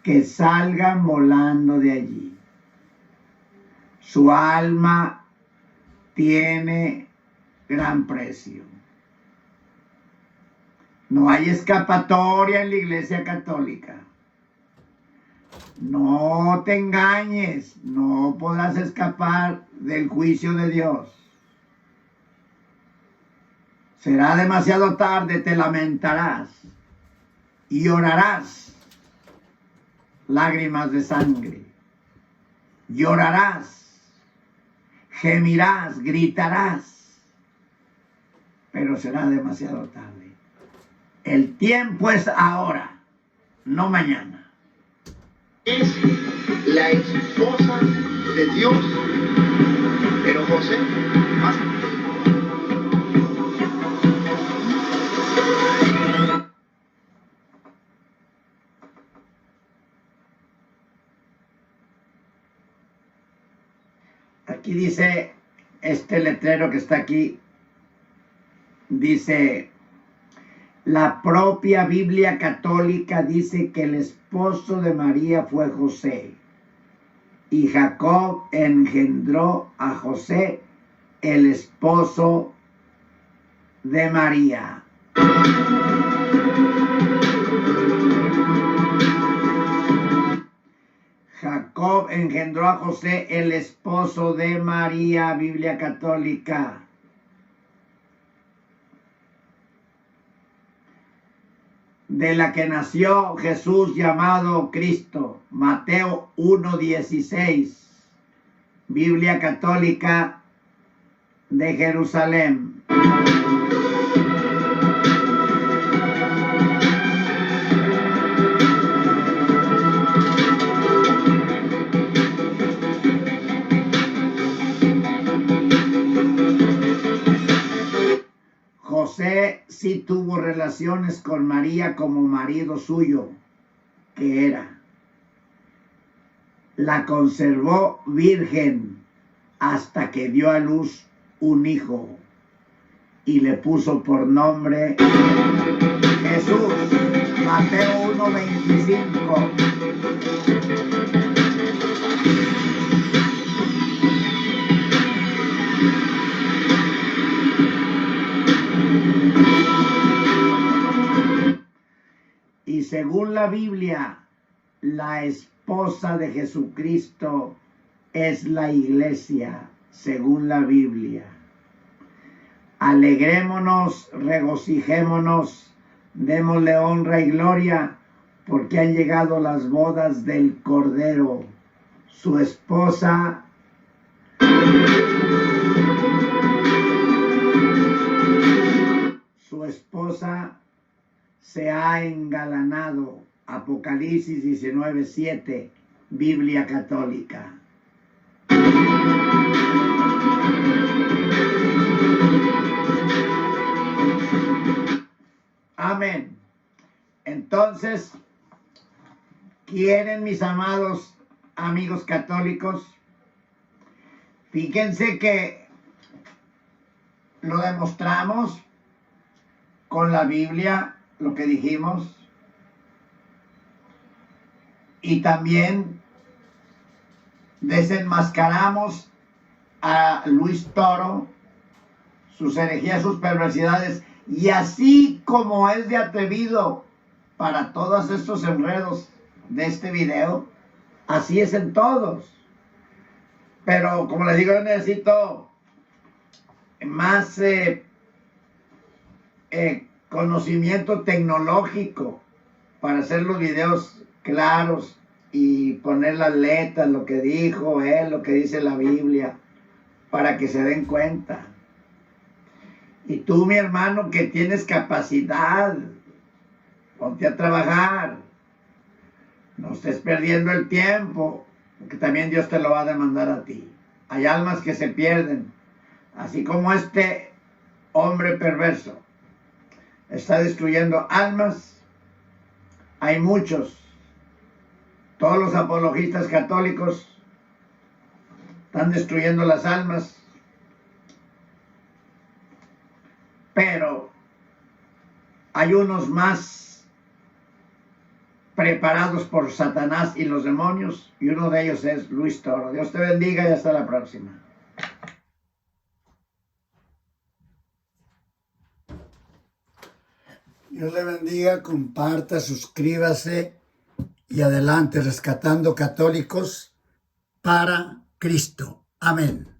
que salgan volando de allí. Su alma tiene gran precio. No hay escapatoria en la Iglesia Católica. No te engañes, no podrás escapar del juicio de Dios. Será demasiado tarde, te lamentarás y llorarás lágrimas de sangre. Llorarás, gemirás, gritarás, pero será demasiado tarde. El tiempo es ahora, no mañana. Es la esposa de Dios, pero José más. Aquí dice, este letrero que está aquí, dice, la propia Biblia católica dice que el esposo de María fue José, y Jacob engendró a José, el esposo de María. Jacob engendró a José, el esposo de María, Biblia católica. De la que nació Jesús llamado Cristo, Mateo 1:16, Biblia católica de Jerusalén. José sí tuvo relaciones con María como marido suyo, que era. La conservó virgen hasta que dio a luz un hijo y le puso por nombre Jesús. Mateo 1:25. Y según la Biblia, la esposa de Jesucristo es la iglesia, según la Biblia. Alegrémonos, regocijémonos, démosle honra y gloria, porque han llegado las bodas del Cordero. Su esposa se ha engalanado. Apocalipsis 19:7, Biblia católica. Amén. Entonces, ¿quieren, mis amados amigos católicos? Fíjense que lo demostramos con la Biblia, lo que dijimos, y también desenmascaramos a Luis Toro, sus herejías, sus perversidades, y así como es de atrevido para todos estos enredos de este video, así es en todos. Pero como les digo, yo necesito más conocimiento tecnológico para hacer los videos claros y poner las letras, lo que dijo él, lo que dice la Biblia, para que se den cuenta. Y tú, mi hermano, que tienes capacidad, ponte a trabajar, no estés perdiendo el tiempo, porque también Dios te lo va a demandar a ti. Hay almas que se pierden, así como este hombre perverso está destruyendo almas. Hay muchos Todos los apologistas católicos están destruyendo las almas. Pero hay unos más preparados por Satanás y los demonios, y uno de ellos es Luis Toro. Dios te bendiga y hasta la próxima. Dios le bendiga, comparta, suscríbase y adelante, rescatando católicos para Cristo. Amén.